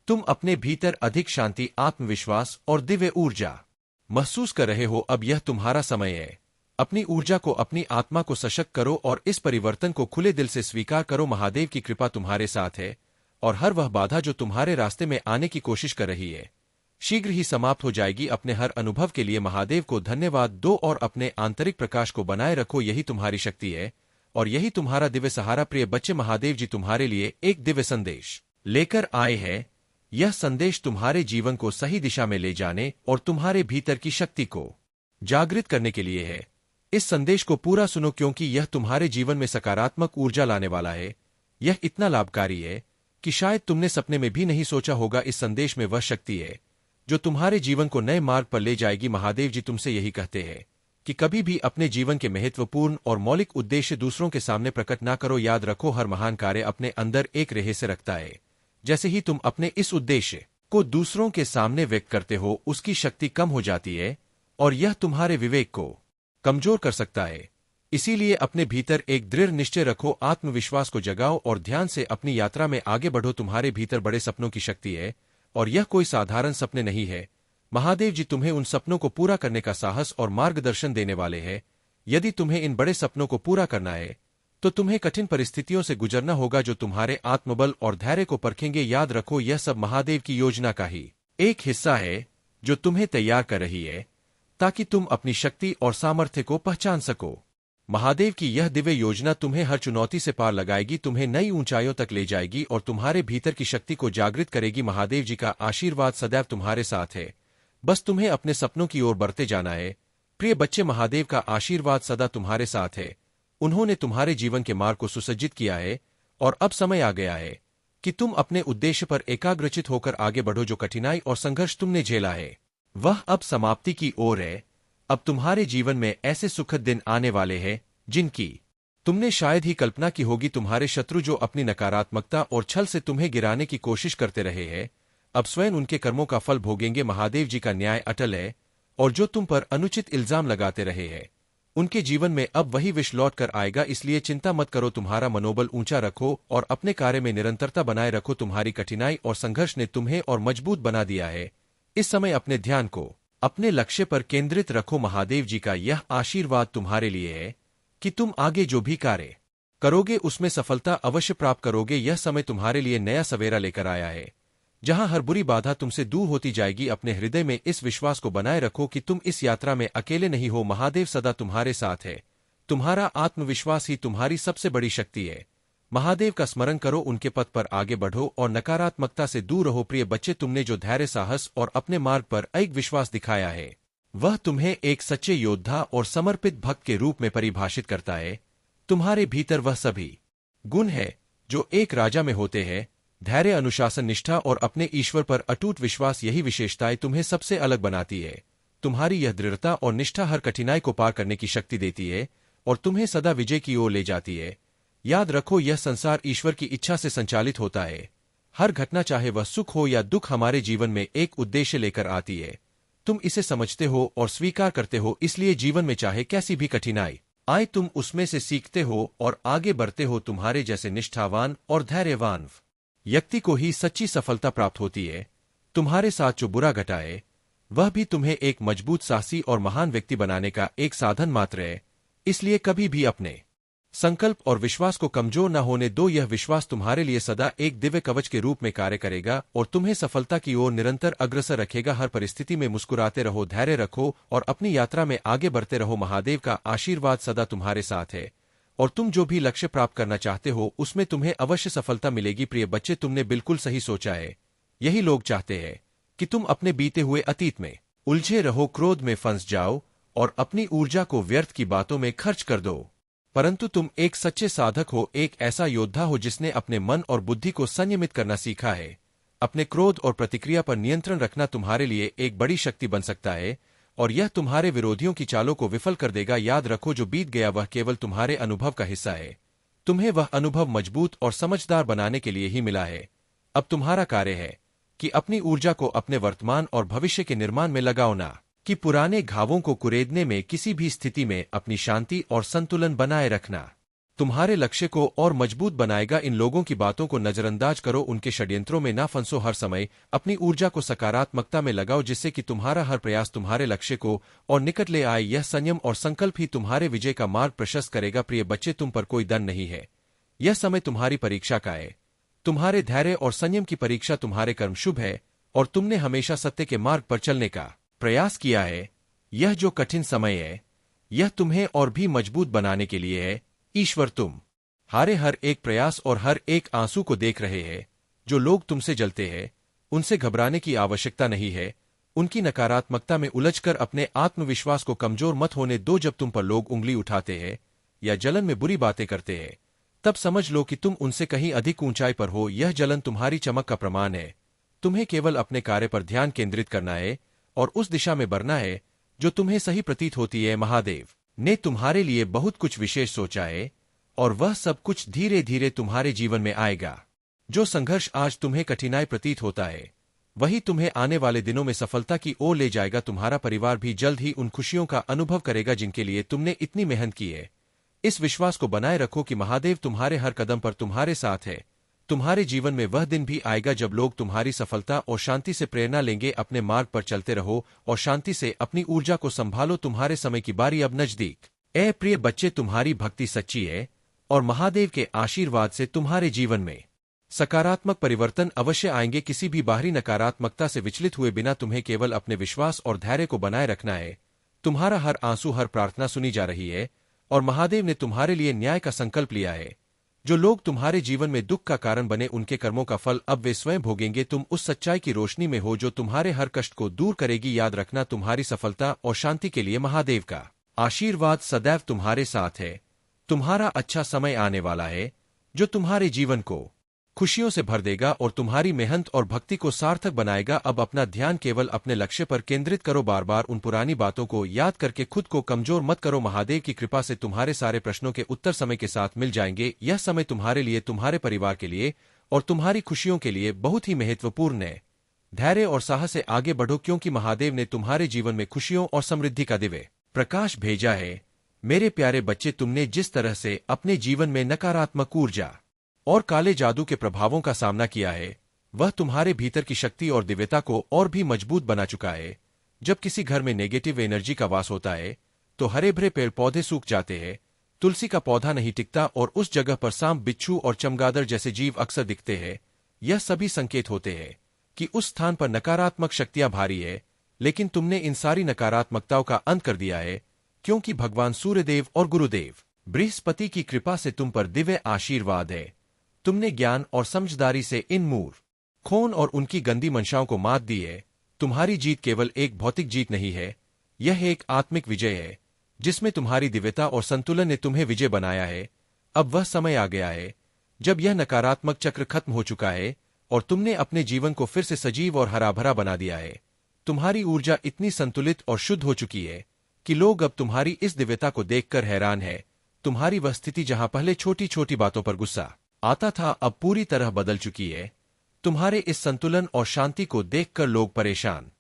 तुम अपने भीतर अधिक शांति, आत्मविश्वास और दिव्य ऊर्जा महसूस कर रहे हो। अब यह तुम्हारा समय है। अपनी ऊर्जा को, अपनी आत्मा को सशक्त करो और इस परिवर्तन को खुले दिल से स्वीकार करो। महादेव की कृपा तुम्हारे साथ है और हर वह बाधा जो तुम्हारे रास्ते में आने की कोशिश कर रही है शीघ्र ही समाप्त हो जाएगी। अपने हर अनुभव के लिए महादेव को धन्यवाद दो और अपने आंतरिक प्रकाश को बनाए रखो। यही तुम्हारी शक्ति है और यही तुम्हारा दिव्य सहारा। प्रिय बच्चे, महादेव जी तुम्हारे लिए एक दिव्य संदेश लेकर आए हैं। यह संदेश तुम्हारे जीवन को सही दिशा में ले जाने और तुम्हारे भीतर की शक्ति को जागृत करने के लिए है। इस संदेश को पूरा सुनो क्योंकि यह तुम्हारे जीवन में सकारात्मक ऊर्जा लाने वाला है। यह इतना लाभकारी है कि शायद तुमने सपने में भी नहीं सोचा होगा। इस संदेश में वह शक्ति है जो तुम्हारे जीवन को नए मार्ग पर ले जाएगी। महादेव जी तुमसे यही कहते हैं कि कभी भी अपने जीवन के महत्वपूर्ण और मौलिक उद्देश्य दूसरों के सामने प्रकट ना करो। याद रखो, हर महान कार्य अपने अंदर एक रहस्य रखता है। जैसे ही तुम अपने इस उद्देश्य को दूसरों के सामने व्यक्त करते हो, उसकी शक्ति कम हो जाती है और यह तुम्हारे विवेक को कमजोर कर सकता है। इसीलिए अपने भीतर एक दृढ़ निश्चय रखो, आत्मविश्वास को जगाओ और ध्यान से अपनी यात्रा में आगे बढ़ो। तुम्हारे भीतर बड़े सपनों की शक्ति है और यह कोई साधारण सपने नहीं है। महादेव जी तुम्हें उन सपनों को पूरा करने का साहस और मार्गदर्शन देने वाले हैं। यदि तुम्हें इन बड़े सपनों को पूरा करना है तो तुम्हें कठिन परिस्थितियों से गुजरना होगा जो तुम्हारे आत्मबल और धैर्य को परखेंगे। याद रखो, यह सब महादेव की योजना का ही एक हिस्सा है जो तुम्हें तैयार कर रही है ताकि तुम अपनी शक्ति और सामर्थ्य को पहचान सको। महादेव की यह दिव्य योजना तुम्हें हर चुनौती से पार लगाएगी, तुम्हें नई ऊंचाइयों तक ले जाएगी और तुम्हारे भीतर की शक्ति को जागृत करेगी। महादेव जी का आशीर्वाद सदैव तुम्हारे साथ है। बस तुम्हें अपने सपनों की ओर बढ़ते जाना है। प्रिय बच्चे, महादेव का आशीर्वाद सदा तुम्हारे साथ है। उन्होंने तुम्हारे जीवन के मार्ग को सुसज्जित किया है और अब समय आ गया है कि तुम अपने उद्देश्य पर एकाग्रचित होकर आगे बढ़ो। जो कठिनाई और संघर्ष तुमने झेला है वह अब समाप्ति की ओर है। अब तुम्हारे जीवन में ऐसे सुखद दिन आने वाले हैं जिनकी तुमने शायद ही कल्पना की होगी। तुम्हारे शत्रु जो अपनी नकारात्मकता और छल से तुम्हें गिराने की कोशिश करते रहे हैं, अब स्वयं उनके कर्मों का फल भोगेंगे। महादेव जी का न्याय अटल है और जो तुम पर अनुचित इल्जाम लगाते रहे हैं उनके जीवन में अब वही विष लौट कर आएगा। इसलिए चिंता मत करो, तुम्हारा मनोबल ऊंचा रखो और अपने कार्य में निरंतरता बनाए रखो। तुम्हारी कठिनाई और संघर्ष ने तुम्हें और मजबूत बना दिया है। इस समय अपने ध्यान को अपने लक्ष्य पर केंद्रित रखो। महादेव जी का यह आशीर्वाद तुम्हारे लिए है कि तुम आगे जो भी कार्य करोगे उसमें सफलता अवश्य प्राप्त करोगे। यह समय तुम्हारे लिए नया सवेरा लेकर आया है जहां हर बुरी बाधा तुमसे दूर होती जाएगी। अपने हृदय में इस विश्वास को बनाए रखो कि तुम इस यात्रा में अकेले नहीं हो। महादेव सदा तुम्हारे साथ है। तुम्हारा आत्मविश्वास ही तुम्हारी सबसे बड़ी शक्ति है। महादेव का स्मरण करो, उनके पथ पर आगे बढ़ो और नकारात्मकता से दूर रहो। प्रिय बच्चे, तुमने जो धैर्य, साहस और अपने मार्ग पर एक विश्वास दिखाया है वह तुम्हें एक सच्चे योद्धा और समर्पित भक्त के रूप में परिभाषित करता है। तुम्हारे भीतर वह सभी गुण है जो एक राजा में होते हैं, धैर्य, अनुशासन, निष्ठा और अपने ईश्वर पर अटूट विश्वास। यही विशेषताएं तुम्हें सबसे अलग बनाती है। तुम्हारी यह दृढ़ता और निष्ठा हर कठिनाई को पार करने की शक्ति देती है और तुम्हें सदा विजय की ओर ले जाती है। याद रखो, यह संसार ईश्वर की इच्छा से संचालित होता है। हर घटना, चाहे वह सुख हो या दुख, हमारे जीवन में एक उद्देश्य लेकर आती है। तुम इसे समझते हो और स्वीकार करते हो, इसलिए जीवन में चाहे कैसी भी कठिनाई आए, तुम उसमें से सीखते हो और आगे बढ़ते हो। तुम्हारे जैसे निष्ठावान और धैर्यवान व्यक्ति को ही सच्ची सफलता प्राप्त होती है। तुम्हारे साथ जो बुरा घटा है, वह भी तुम्हें एक मजबूत, साहसी और महान व्यक्ति बनाने का एक साधन मात्र है। इसलिए कभी भी अपने संकल्प और विश्वास को कमजोर न होने दो। यह विश्वास तुम्हारे लिए सदा एक दिव्य कवच के रूप में कार्य करेगा और तुम्हें सफलता की ओर निरंतर अग्रसर रखेगा। हर परिस्थिति में मुस्कुराते रहो, धैर्य रखो और अपनी यात्रा में आगे बढ़ते रहो। महादेव का आशीर्वाद सदा तुम्हारे साथ है और तुम जो भी लक्ष्य प्राप्त करना चाहते हो, उसमें तुम्हें अवश्य सफलता मिलेगी। प्रिय बच्चे, तुमने बिल्कुल सही सोचा है। यही लोग चाहते हैं कि तुम अपने बीते हुए अतीत में उलझे रहो, क्रोध में फंस जाओ और अपनी ऊर्जा को व्यर्थ की बातों में खर्च कर दो। परंतु तुम एक सच्चे साधक हो, एक ऐसा योद्धा हो जिसने अपने मन और बुद्धि को संयमित करना सीखा है। अपने क्रोध और प्रतिक्रिया पर नियंत्रण रखना तुम्हारे लिए एक बड़ी शक्ति बन सकता है और यह तुम्हारे विरोधियों की चालों को विफल कर देगा। याद रखो, जो बीत गया वह केवल तुम्हारे अनुभव का हिस्सा है। तुम्हें वह अनुभव मजबूत और समझदार बनाने के लिए ही मिला है। अब तुम्हारा कार्य है कि अपनी ऊर्जा को अपने वर्तमान और भविष्य के निर्माण में लगाओ, ना कि पुराने घावों को कुरेदने में। किसी भी स्थिति में अपनी शांति और संतुलन बनाए रखना तुम्हारे लक्ष्य को और मजबूत बनाएगा। इन लोगों की बातों को नजरअंदाज करो, उनके षड्यंत्रों में ना फंसो। हर समय अपनी ऊर्जा को सकारात्मकता में लगाओ, जिससे कि तुम्हारा हर प्रयास तुम्हारे लक्ष्य को और निकट ले आए। यह संयम और संकल्प ही तुम्हारे विजय का मार्ग प्रशस्त करेगा। प्रिय बच्चे, तुम पर कोई दंड नहीं है। यह समय तुम्हारी परीक्षा का है। तुम्हारे धैर्य और संयम की परीक्षा। तुम्हारे कर्म शुभ है और तुमने हमेशा सत्य के मार्ग पर चलने का प्रयास किया है। यह जो कठिन समय है, यह तुम्हें और भी मजबूत बनाने के लिए है। ईश्वर तुम हारे हर एक प्रयास और हर एक आंसू को देख रहे हैं। जो लोग तुमसे जलते हैं, उनसे घबराने की आवश्यकता नहीं है। उनकी नकारात्मकता में उलझकर अपने आत्मविश्वास को कमजोर मत होने दो। जब तुम पर लोग उंगली उठाते हैं या जलन में बुरी बातें करते हैं, तब समझ लो कि तुम उनसे कहीं अधिक ऊंचाई पर हो। यह जलन तुम्हारी चमक का प्रमाण है। तुम्हें केवल अपने कार्य पर ध्यान केंद्रित करना है और उस दिशा में बढ़ना है जो तुम्हें सही प्रतीत होती है। महादेव ने तुम्हारे लिए बहुत कुछ विशेष सोचा है और वह सब कुछ धीरे धीरे तुम्हारे जीवन में आएगा। जो संघर्ष आज तुम्हें कठिनाई प्रतीत होता है, वही तुम्हें आने वाले दिनों में सफलता की ओर ले जाएगा। तुम्हारा परिवार भी जल्द ही उन खुशियों का अनुभव करेगा जिनके लिए तुमने इतनी मेहनत की है। इस विश्वास को बनाए रखो कि महादेव तुम्हारे हर कदम पर तुम्हारे साथ है। तुम्हारे जीवन में वह दिन भी आएगा जब लोग तुम्हारी सफलता और शांति से प्रेरणा लेंगे। अपने मार्ग पर चलते रहो और शांति से अपनी ऊर्जा को संभालो। तुम्हारे समय की बारी अब नजदीक। ए प्रिय बच्चे, तुम्हारी भक्ति सच्ची है और महादेव के आशीर्वाद से तुम्हारे जीवन में सकारात्मक परिवर्तन अवश्य आएंगे। किसी भी बाहरी नकारात्मकता से विचलित हुए बिना तुम्हें केवल अपने विश्वास और धैर्य को बनाए रखना है। तुम्हारा हर आंसू, हर प्रार्थना सुनी जा रही है और महादेव ने तुम्हारे लिए न्याय का संकल्प लिया है। जो लोग तुम्हारे जीवन में दुख का कारण बने, उनके कर्मों का फल अब वे स्वयं भोगेंगे। तुम उस सच्चाई की रोशनी में हो जो तुम्हारे हर कष्ट को दूर करेगी। याद रखना, तुम्हारी सफलता और शांति के लिए महादेव का आशीर्वाद सदैव तुम्हारे साथ है। तुम्हारा अच्छा समय आने वाला है जो तुम्हारे जीवन को खुशियों से भर देगा और तुम्हारी मेहनत और भक्ति को सार्थक बनाएगा। अब अपना ध्यान केवल अपने लक्ष्य पर केंद्रित करो। बार बार उन पुरानी बातों को याद करके खुद को कमजोर मत करो। महादेव की कृपा से तुम्हारे सारे प्रश्नों के उत्तर समय के साथ मिल जाएंगे। यह समय तुम्हारे लिए, तुम्हारे परिवार के लिए और तुम्हारी खुशियों के लिए बहुत ही महत्वपूर्ण है। धैर्य और साहस से आगे बढ़ो, क्योंकि महादेव ने तुम्हारे जीवन में खुशियों और समृद्धि का दिव्य प्रकाश भेजा है। मेरे प्यारे बच्चे, तुमने जिस तरह से अपने जीवन में नकारात्मक ऊर्जा और काले जादू के प्रभावों का सामना किया है, वह तुम्हारे भीतर की शक्ति और दिव्यता को और भी मजबूत बना चुका है। जब किसी घर में नेगेटिव एनर्जी का वास होता है, तो हरे भरे पेड़ पौधे सूख जाते हैं, तुलसी का पौधा नहीं टिकता और उस जगह पर सांप, बिच्छू और चमगादड़ जैसे जीव अक्सर दिखते हैं। यह सभी संकेत होते हैं कि उस स्थान पर नकारात्मक शक्तियां भारी है। लेकिन तुमने इन सारी नकारात्मकताओं का अंत कर दिया है, क्योंकि भगवान सूर्यदेव और गुरुदेव बृहस्पति की कृपा से तुम पर दिव्य आशीर्वाद है। तुमने ज्ञान और समझदारी से इन मूर्ख, खून और उनकी गंदी मंशाओं को मात दी है। तुम्हारी जीत केवल एक भौतिक जीत नहीं है, यह एक आत्मिक विजय है जिसमें तुम्हारी दिव्यता और संतुलन ने तुम्हें विजय बनाया है। अब वह समय आ गया है जब यह नकारात्मक चक्र खत्म हो चुका है और तुमने अपने जीवन को फिर से सजीव और हराभरा बना दिया है। तुम्हारी ऊर्जा इतनी संतुलित और शुद्ध हो चुकी है कि लोग अब तुम्हारी इस दिव्यता को देखकर हैरान है। तुम्हारी वह स्थिति जहां पहले छोटी छोटी बातों पर गुस्सा आता था अब पूरी तरह बदल चुकी है। तुम्हारे इस संतुलन और शांति को देखकर लोग परेशान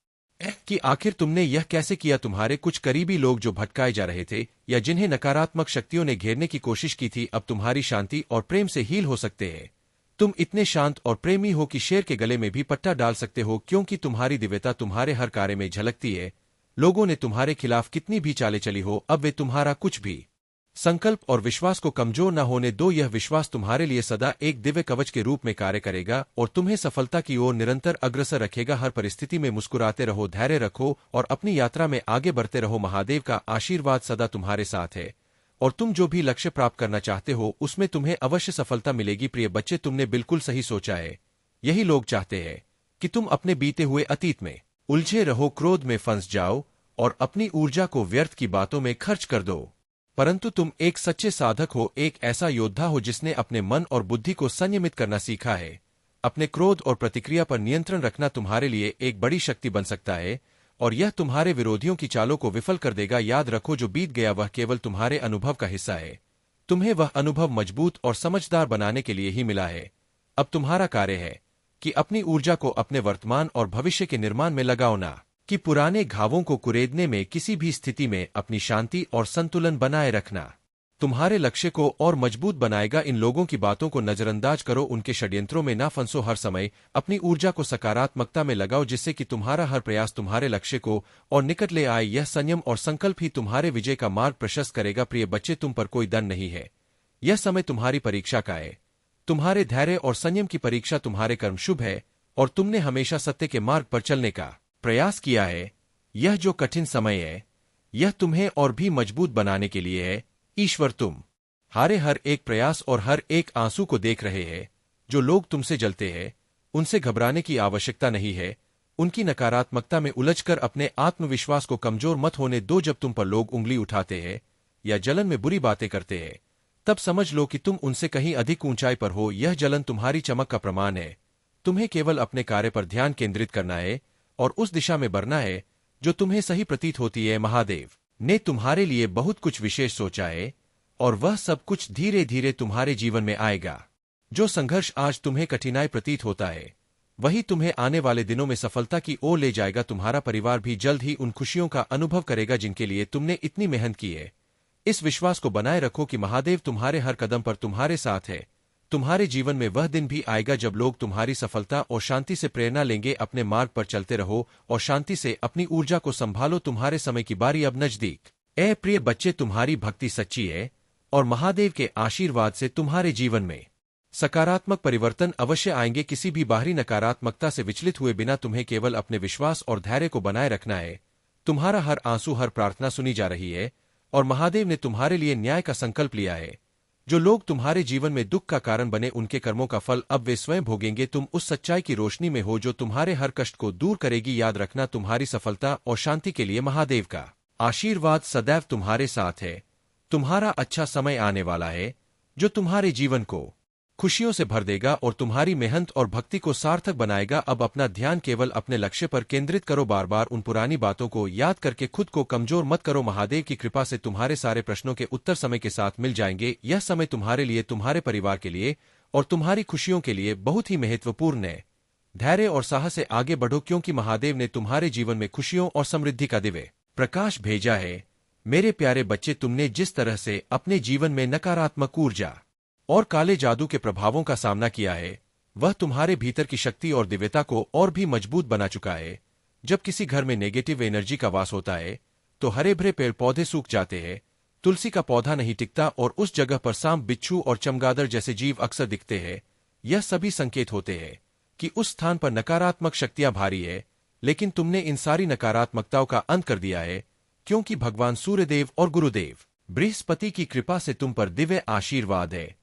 कि आखिर तुमने यह कैसे किया। तुम्हारे कुछ करीबी लोग जो भटकाए जा रहे थे या जिन्हें नकारात्मक शक्तियों ने घेरने की कोशिश की थी अब तुम्हारी शांति और प्रेम से हील हो सकते हैं। तुम इतने शांत और प्रेमी हो कि शेर के गले में भी पट्टा डाल सकते हो, क्योंकि तुम्हारी दिव्यता तुम्हारे हर कार्य में झलकती है। लोगों ने तुम्हारे खिलाफ कितनी भी चालें चली हो अब वे तुम्हारा कुछ भी संकल्प और विश्वास को कमजोर न होने दो। यह विश्वास तुम्हारे लिए सदा एक दिव्य कवच के रूप में कार्य करेगा और तुम्हें सफलता की ओर निरंतर अग्रसर रखेगा। हर परिस्थिति में मुस्कुराते रहो, धैर्य रखो और अपनी यात्रा में आगे बढ़ते रहो। महादेव का आशीर्वाद सदा तुम्हारे साथ है और तुम जो भी लक्ष्य प्राप्त करना चाहते हो उसमें तुम्हें अवश्य सफलता मिलेगी। प्रिय बच्चे, तुमने बिल्कुल सही सोचा है। यही लोग चाहते हैं कि तुम अपने बीते हुए अतीत में उलझे रहो, क्रोध में फंस जाओ और अपनी ऊर्जा को व्यर्थ की बातों में खर्च कर दो। परंतु तुम एक सच्चे साधक हो, एक ऐसा योद्धा हो जिसने अपने मन और बुद्धि को संयमित करना सीखा है। अपने क्रोध और प्रतिक्रिया पर नियंत्रण रखना तुम्हारे लिए एक बड़ी शक्ति बन सकता है और यह तुम्हारे विरोधियों की चालों को विफल कर देगा। याद रखो, जो बीत गया वह केवल तुम्हारे अनुभव का हिस्सा है। तुम्हें वह अनुभव मजबूत और समझदार बनाने के लिए ही मिला है। अब तुम्हारा कार्य है कि अपनी ऊर्जा को अपने वर्तमान और भविष्य के निर्माण में लगाओ, ना कि पुराने घावों को कुरेदने में। किसी भी स्थिति में अपनी शांति और संतुलन बनाए रखना तुम्हारे लक्ष्य को और मजबूत बनाएगा। इन लोगों की बातों को नजरअंदाज करो, उनके षड्यंत्रों में ना फंसो। हर समय अपनी ऊर्जा को सकारात्मकता में लगाओ जिससे कि तुम्हारा हर प्रयास तुम्हारे लक्ष्य को और निकट ले आए। यह संयम और संकल्प ही तुम्हारे विजय का मार्ग प्रशस्त करेगा। प्रिय बच्चे, तुम पर कोई दंड नहीं है। यह समय तुम्हारी परीक्षा का है। तुम्हारे धैर्य और संयम की परीक्षा तुम्हारे कर्म शुभ है और तुमने हमेशा सत्य के मार्ग पर चलने का प्रयास किया है। यह जो कठिन समय है यह तुम्हें और भी मजबूत बनाने के लिए है। ईश्वर तुम्हारे हर एक प्रयास और हर एक आंसू को देख रहे हैं। जो लोग तुमसे जलते हैं उनसे घबराने की आवश्यकता नहीं है। उनकी नकारात्मकता में उलझकर अपने आत्मविश्वास को कमजोर मत होने दो। जब तुम पर लोग उंगली उठाते हैं या जलन में बुरी बातें करते हैं तब समझ लो कि तुम उनसे कहीं अधिक ऊंचाई पर हो। यह जलन तुम्हारी चमक का प्रमाण है। तुम्हें केवल अपने कार्य पर ध्यान केंद्रित करना है और उस दिशा में बढ़ना है जो तुम्हें सही प्रतीत होती है। महादेव ने तुम्हारे लिए बहुत कुछ विशेष सोचा है और वह सब कुछ धीरे धीरे तुम्हारे जीवन में आएगा। जो संघर्ष आज तुम्हें कठिनाई प्रतीत होता है वही तुम्हें आने वाले दिनों में सफलता की ओर ले जाएगा। तुम्हारा परिवार भी जल्द ही उन खुशियों का अनुभव करेगा जिनके लिए तुमने इतनी मेहनत की है। इस विश्वास को बनाए रखो कि महादेव तुम्हारे हर कदम पर तुम्हारे साथ है। तुम्हारे जीवन में वह दिन भी आएगा जब लोग तुम्हारी सफलता और शांति से प्रेरणा लेंगे। अपने मार्ग पर चलते रहो और शांति से अपनी ऊर्जा को संभालो। तुम्हारे समय की बारी अब नजदीक। प्रिय बच्चे, तुम्हारी भक्ति सच्ची है और महादेव के आशीर्वाद से तुम्हारे जीवन में सकारात्मक परिवर्तन अवश्य आएंगे। किसी भी बाहरी नकारात्मकता से विचलित हुए बिना तुम्हें केवल अपने विश्वास और धैर्य को बनाए रखना है। तुम्हारा हर आंसू, हर प्रार्थना सुनी जा रही है और महादेव ने तुम्हारे लिए न्याय का संकल्प लिया है। जो लोग तुम्हारे जीवन में दुख का कारण बने उनके कर्मों का फल अब वे स्वयं भोगेंगे। तुम उस सच्चाई की रोशनी में हो जो तुम्हारे हर कष्ट को दूर करेगी। याद रखना, तुम्हारी सफलता और शांति के लिए महादेव का आशीर्वाद सदैव तुम्हारे साथ है। तुम्हारा अच्छा समय आने वाला है जो तुम्हारे जीवन को खुशियों से भर देगा और तुम्हारी मेहनत और भक्ति को सार्थक बनाएगा। अब अपना ध्यान केवल अपने लक्ष्य पर केंद्रित करो। बार बार उन पुरानी बातों को याद करके खुद को कमजोर मत करो। महादेव की कृपा से तुम्हारे सारे प्रश्नों के उत्तर समय के साथ मिल जाएंगे। यह समय तुम्हारे लिए, तुम्हारे परिवार के लिए और तुम्हारी खुशियों के लिए बहुत ही महत्वपूर्ण है। धैर्य और साहस से आगे बढ़ो, क्योंकि महादेव ने तुम्हारे जीवन में खुशियों और समृद्धि का दिव्य प्रकाश भेजा है। मेरे प्यारे बच्चे, तुमने जिस तरह से अपने जीवन में नकारात्मक ऊर्जा और काले जादू के प्रभावों का सामना किया है वह तुम्हारे भीतर की शक्ति और दिव्यता को और भी मजबूत बना चुका है। जब किसी घर में नेगेटिव एनर्जी का वास होता है तो हरे भरे पेड़ पौधे सूख जाते हैं, तुलसी का पौधा नहीं टिकता और उस जगह पर सांप, बिच्छू और चमगादड़ जैसे जीव अक्सर दिखते हैं। यह सभी संकेत होते हैं कि उस स्थान पर नकारात्मक शक्तियां भारी है। लेकिन तुमने इन सारी नकारात्मकताओं का अंत कर दिया है, क्योंकि भगवान सूर्यदेव और गुरुदेव बृहस्पति की कृपा से तुम पर दिव्य आशीर्वाद है।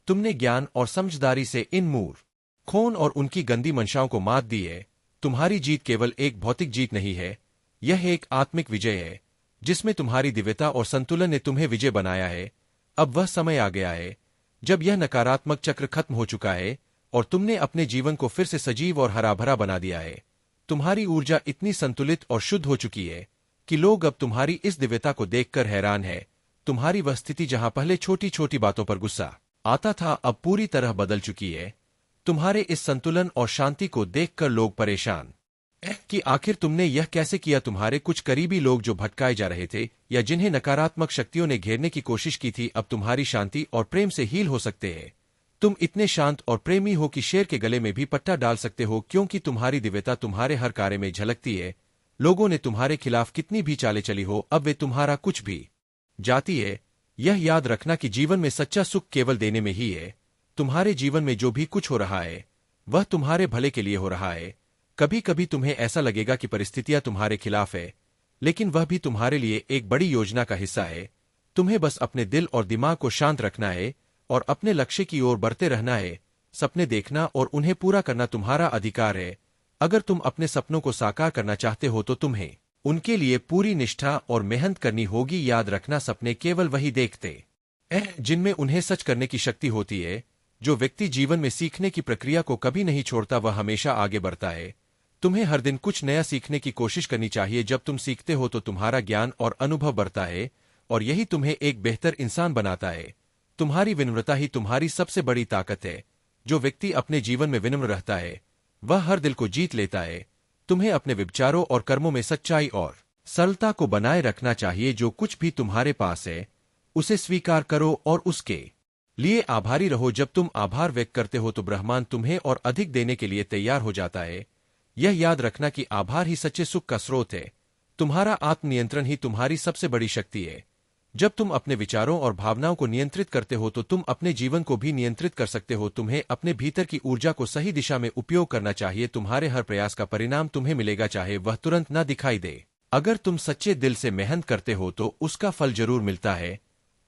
तुमने ज्ञान और समझदारी से इन मूर्खों और उनकी गंदी मंशाओं को मात दी है। तुम्हारी जीत केवल एक भौतिक जीत नहीं है, यह एक आत्मिक विजय है। जिसमें तुम्हारी दिव्यता और संतुलन ने तुम्हें विजय बनाया है। अब वह समय आ गया है जब यह नकारात्मक चक्र खत्म हो चुका है और तुमने अपने जीवन को फिर से सजीव और हराभरा बना दिया है। तुम्हारी ऊर्जा इतनी संतुलित और शुद्ध हो चुकी है कि लोग अब तुम्हारी इस दिव्यता को देखकर हैरान है। तुम्हारी वह स्थिति जहां पहले छोटी छोटी बातों पर गुस्सा आता था, अब पूरी तरह बदल चुकी है। तुम्हारे इस संतुलन और शांति को देखकर लोग परेशान कि आखिर तुमने यह कैसे किया। तुम्हारे कुछ करीबी लोग जो भटकाए जा रहे थे या जिन्हें नकारात्मक शक्तियों ने घेरने की कोशिश की थी, अब तुम्हारी शांति और प्रेम से हील हो सकते हैं। तुम इतने शांत और प्रेमी हो कि शेर के गले में भी पट्टा डाल सकते हो, क्योंकि तुम्हारी दिव्यता तुम्हारे हर कार्य में झलकती है। लोगों ने तुम्हारे खिलाफ कितनी भी चालें चली हो, अब वे तुम्हारा कुछ भी जाती है। यह याद रखना कि जीवन में सच्चा सुख केवल देने में ही है। तुम्हारे जीवन में जो भी कुछ हो रहा है वह तुम्हारे भले के लिए हो रहा है। कभी कभी तुम्हें ऐसा लगेगा कि परिस्थितियां तुम्हारे खिलाफ है, लेकिन वह भी तुम्हारे लिए एक बड़ी योजना का हिस्सा है। तुम्हें बस अपने दिल और दिमाग को शांत रखना है और अपने लक्ष्य की ओर बढ़ते रहना है। सपने देखना और उन्हें पूरा करना तुम्हारा अधिकार है। अगर तुम अपने सपनों को साकार करना चाहते हो तो तुम्हें उनके लिए पूरी निष्ठा और मेहनत करनी होगी। याद रखना, सपने केवल वही देखते जिनमें उन्हें सच करने की शक्ति होती है। जो व्यक्ति जीवन में सीखने की प्रक्रिया को कभी नहीं छोड़ता वह हमेशा आगे बढ़ता है। तुम्हें हर दिन कुछ नया सीखने की कोशिश करनी चाहिए। जब तुम सीखते हो तो तुम्हारा ज्ञान और अनुभव बढ़ता है और यही तुम्हें एक बेहतर इंसान बनाता है। तुम्हारी विनम्रता ही तुम्हारी सबसे बड़ी ताकत है। जो व्यक्ति अपने जीवन में विनम्र रहता है वह हर दिल को जीत लेता है। तुम्हें अपने विचारों और कर्मों में सच्चाई और सरलता को बनाए रखना चाहिए। जो कुछ भी तुम्हारे पास है उसे स्वीकार करो और उसके लिए आभारी रहो। जब तुम आभार व्यक्त करते हो तो ब्रह्मांड तुम्हें और अधिक देने के लिए तैयार हो जाता है। यह याद रखना कि आभार ही सच्चे सुख का स्रोत है। तुम्हारा आत्मनियंत्रण ही तुम्हारी सबसे बड़ी शक्ति है। जब तुम अपने विचारों और भावनाओं को नियंत्रित करते हो तो तुम अपने जीवन को भी नियंत्रित कर सकते हो। तुम्हें अपने भीतर की ऊर्जा को सही दिशा में उपयोग करना चाहिए। तुम्हारे हर प्रयास का परिणाम तुम्हें मिलेगा, चाहे वह तुरंत न दिखाई दे। अगर तुम सच्चे दिल से मेहनत करते हो तो उसका फल जरूर मिलता है।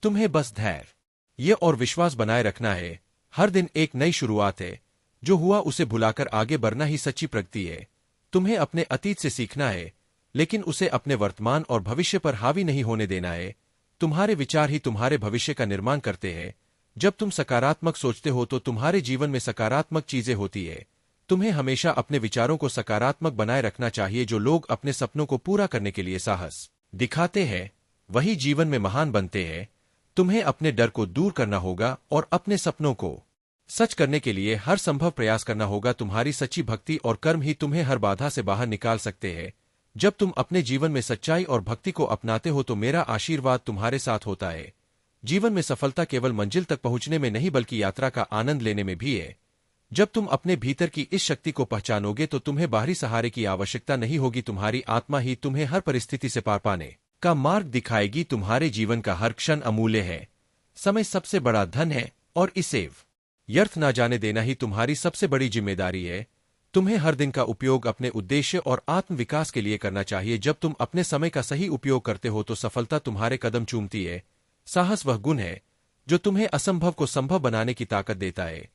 तुम्हें बस धैर्य और विश्वास बनाए रखना है। हर दिन एक नई शुरुआत है। जो हुआ उसे भुलाकर आगे बढ़ना ही सच्ची प्रगति है। तुम्हें अपने अतीत से सीखना है, लेकिन उसे अपने वर्तमान और भविष्य पर हावी नहीं होने देना है। तुम्हारे विचार ही तुम्हारे भविष्य का निर्माण करते हैं। जब तुम सकारात्मक सोचते हो तो तुम्हारे जीवन में सकारात्मक चीजें होती है। तुम्हें हमेशा अपने विचारों को सकारात्मक बनाए रखना चाहिए। जो लोग अपने सपनों को पूरा करने के लिए साहस दिखाते हैं वही जीवन में महान बनते हैं। तुम्हें अपने डर को दूर करना होगा और अपने सपनों को सच करने के लिए हर संभव प्रयास करना होगा। तुम्हारी सच्ची भक्ति और कर्म ही तुम्हें हर बाधा से बाहर निकाल सकते हैं। जब तुम अपने जीवन में सच्चाई और भक्ति को अपनाते हो तो मेरा आशीर्वाद तुम्हारे साथ होता है। जीवन में सफलता केवल मंजिल तक पहुंचने में नहीं बल्कि यात्रा का आनंद लेने में भी है। जब तुम अपने भीतर की इस शक्ति को पहचानोगे तो तुम्हें बाहरी सहारे की आवश्यकता नहीं होगी। तुम्हारी आत्मा ही तुम्हें हर परिस्थिति से पार पाने का मार्ग दिखाएगी। तुम्हारे जीवन का हर क्षण अमूल्य है। समय सबसे बड़ा धन है और इसे व्यर्थ ना जाने देना ही तुम्हारी सबसे बड़ी जिम्मेदारी है। तुम्हें हर दिन का उपयोग अपने उद्देश्य और आत्म विकास के लिए करना चाहिए। जब तुम अपने समय का सही उपयोग करते हो तो सफलता तुम्हारे कदम चूमती है। साहस वह गुण है जो तुम्हें असंभव को संभव बनाने की ताकत देता है।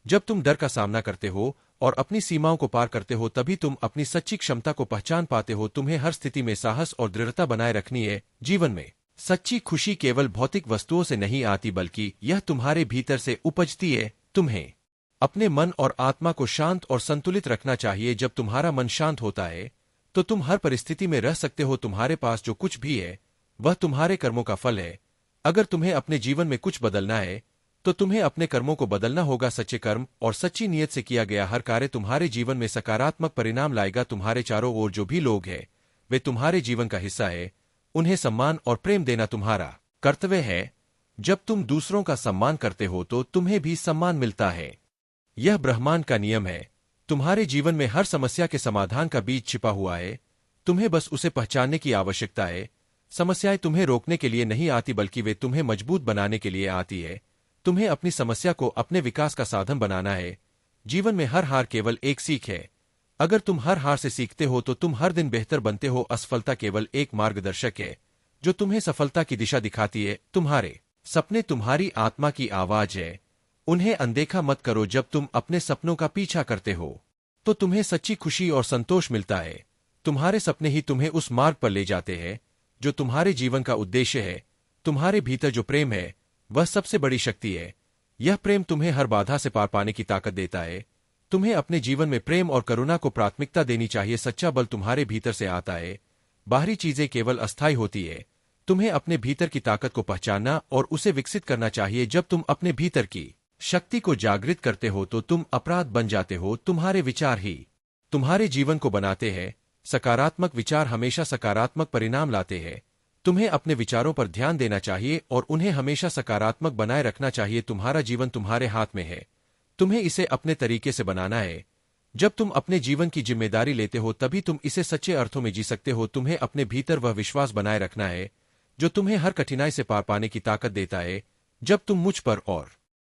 जब तुम डर का सामना करते हो और अपनी सीमाओं को पार करते हो तभी तुम अपनी सच्ची क्षमता को पहचान पाते हो। तुम्हें हर स्थिति में साहस और दृढ़ता बनाए रखनी है। जीवन में सच्ची खुशी केवल भौतिक वस्तुओं से नहीं आती बल्कि यह तुम्हारे भीतर से उपजती है। तुम्हें अपने मन और आत्मा को शांत और संतुलित रखना चाहिए। जब तुम्हारा मन शांत होता है तो तुम हर परिस्थिति में रह सकते हो। तुम्हारे पास जो कुछ भी है वह तुम्हारे कर्मों का फल है। अगर तुम्हें अपने जीवन में कुछ बदलना है तो तुम्हें अपने कर्मों को बदलना होगा। सच्चे कर्म और सच्ची नीयत से किया गया हर कार्य तुम्हारे जीवन में सकारात्मक परिणाम लाएगा। तुम्हारे चारों ओर जो भी लोग हैं वे तुम्हारे जीवन का हिस्सा है। उन्हें सम्मान और प्रेम देना तुम्हारा कर्तव्य है। जब तुम दूसरों का सम्मान करते हो तो तुम्हें भी सम्मान मिलता है। यह ब्रह्मांड का नियम है। तुम्हारे जीवन में हर समस्या के समाधान का बीज छिपा हुआ है। तुम्हें बस उसे पहचानने की आवश्यकता है। समस्याएं तुम्हें रोकने के लिए नहीं आती बल्कि वे तुम्हें मजबूत बनाने के लिए आती है। तुम्हें अपनी समस्या को अपने विकास का साधन बनाना है। जीवन में हर हार केवल एक सीख है। अगर तुम हर हार से सीखते हो तो तुम हर दिन बेहतर बनते हो। असफलता केवल एक मार्गदर्शक है जो तुम्हें सफलता की दिशा दिखाती है। तुम्हारे सपने तुम्हारी आत्मा की आवाज है। उन्हें अनदेखा मत करो। जब तुम अपने सपनों का पीछा करते हो तो तुम्हें सच्ची खुशी और संतोष मिलता है। तुम्हारे सपने ही तुम्हें उस मार्ग पर ले जाते हैं जो तुम्हारे जीवन का उद्देश्य है। तुम्हारे भीतर जो प्रेम है वह सबसे बड़ी शक्ति है। यह प्रेम तुम्हें हर बाधा से पार पाने की ताकत देता है। तुम्हें अपने जीवन में प्रेम और करुणा को प्राथमिकता देनी चाहिए। सच्चा बल तुम्हारे भीतर से आता है। बाहरी चीजें केवल अस्थायी होती है। तुम्हें अपने भीतर की ताकत को पहचानना और उसे विकसित करना चाहिए। जब तुम अपने भीतर की शक्ति को जागृत करते हो तो तुम अपराध बन जाते हो। तुम्हारे विचार ही तुम्हारे जीवन को बनाते हैं। सकारात्मक विचार हमेशा सकारात्मक परिणाम लाते हैं। तुम्हें अपने विचारों पर ध्यान देना चाहिए और उन्हें हमेशा सकारात्मक बनाए रखना चाहिए। तुम्हारा जीवन तुम्हारे हाथ में है। तुम्हें इसे अपने तरीके से बनाना है। जब तुम अपने जीवन की जिम्मेदारी लेते हो तभी तुम इसे सच्चे अर्थों में जी सकते हो। तुम्हें अपने भीतर वह विश्वास बनाए रखना है जो तुम्हें हर कठिनाई से पार पाने की ताकत देता है। जब तुम मुझ पर और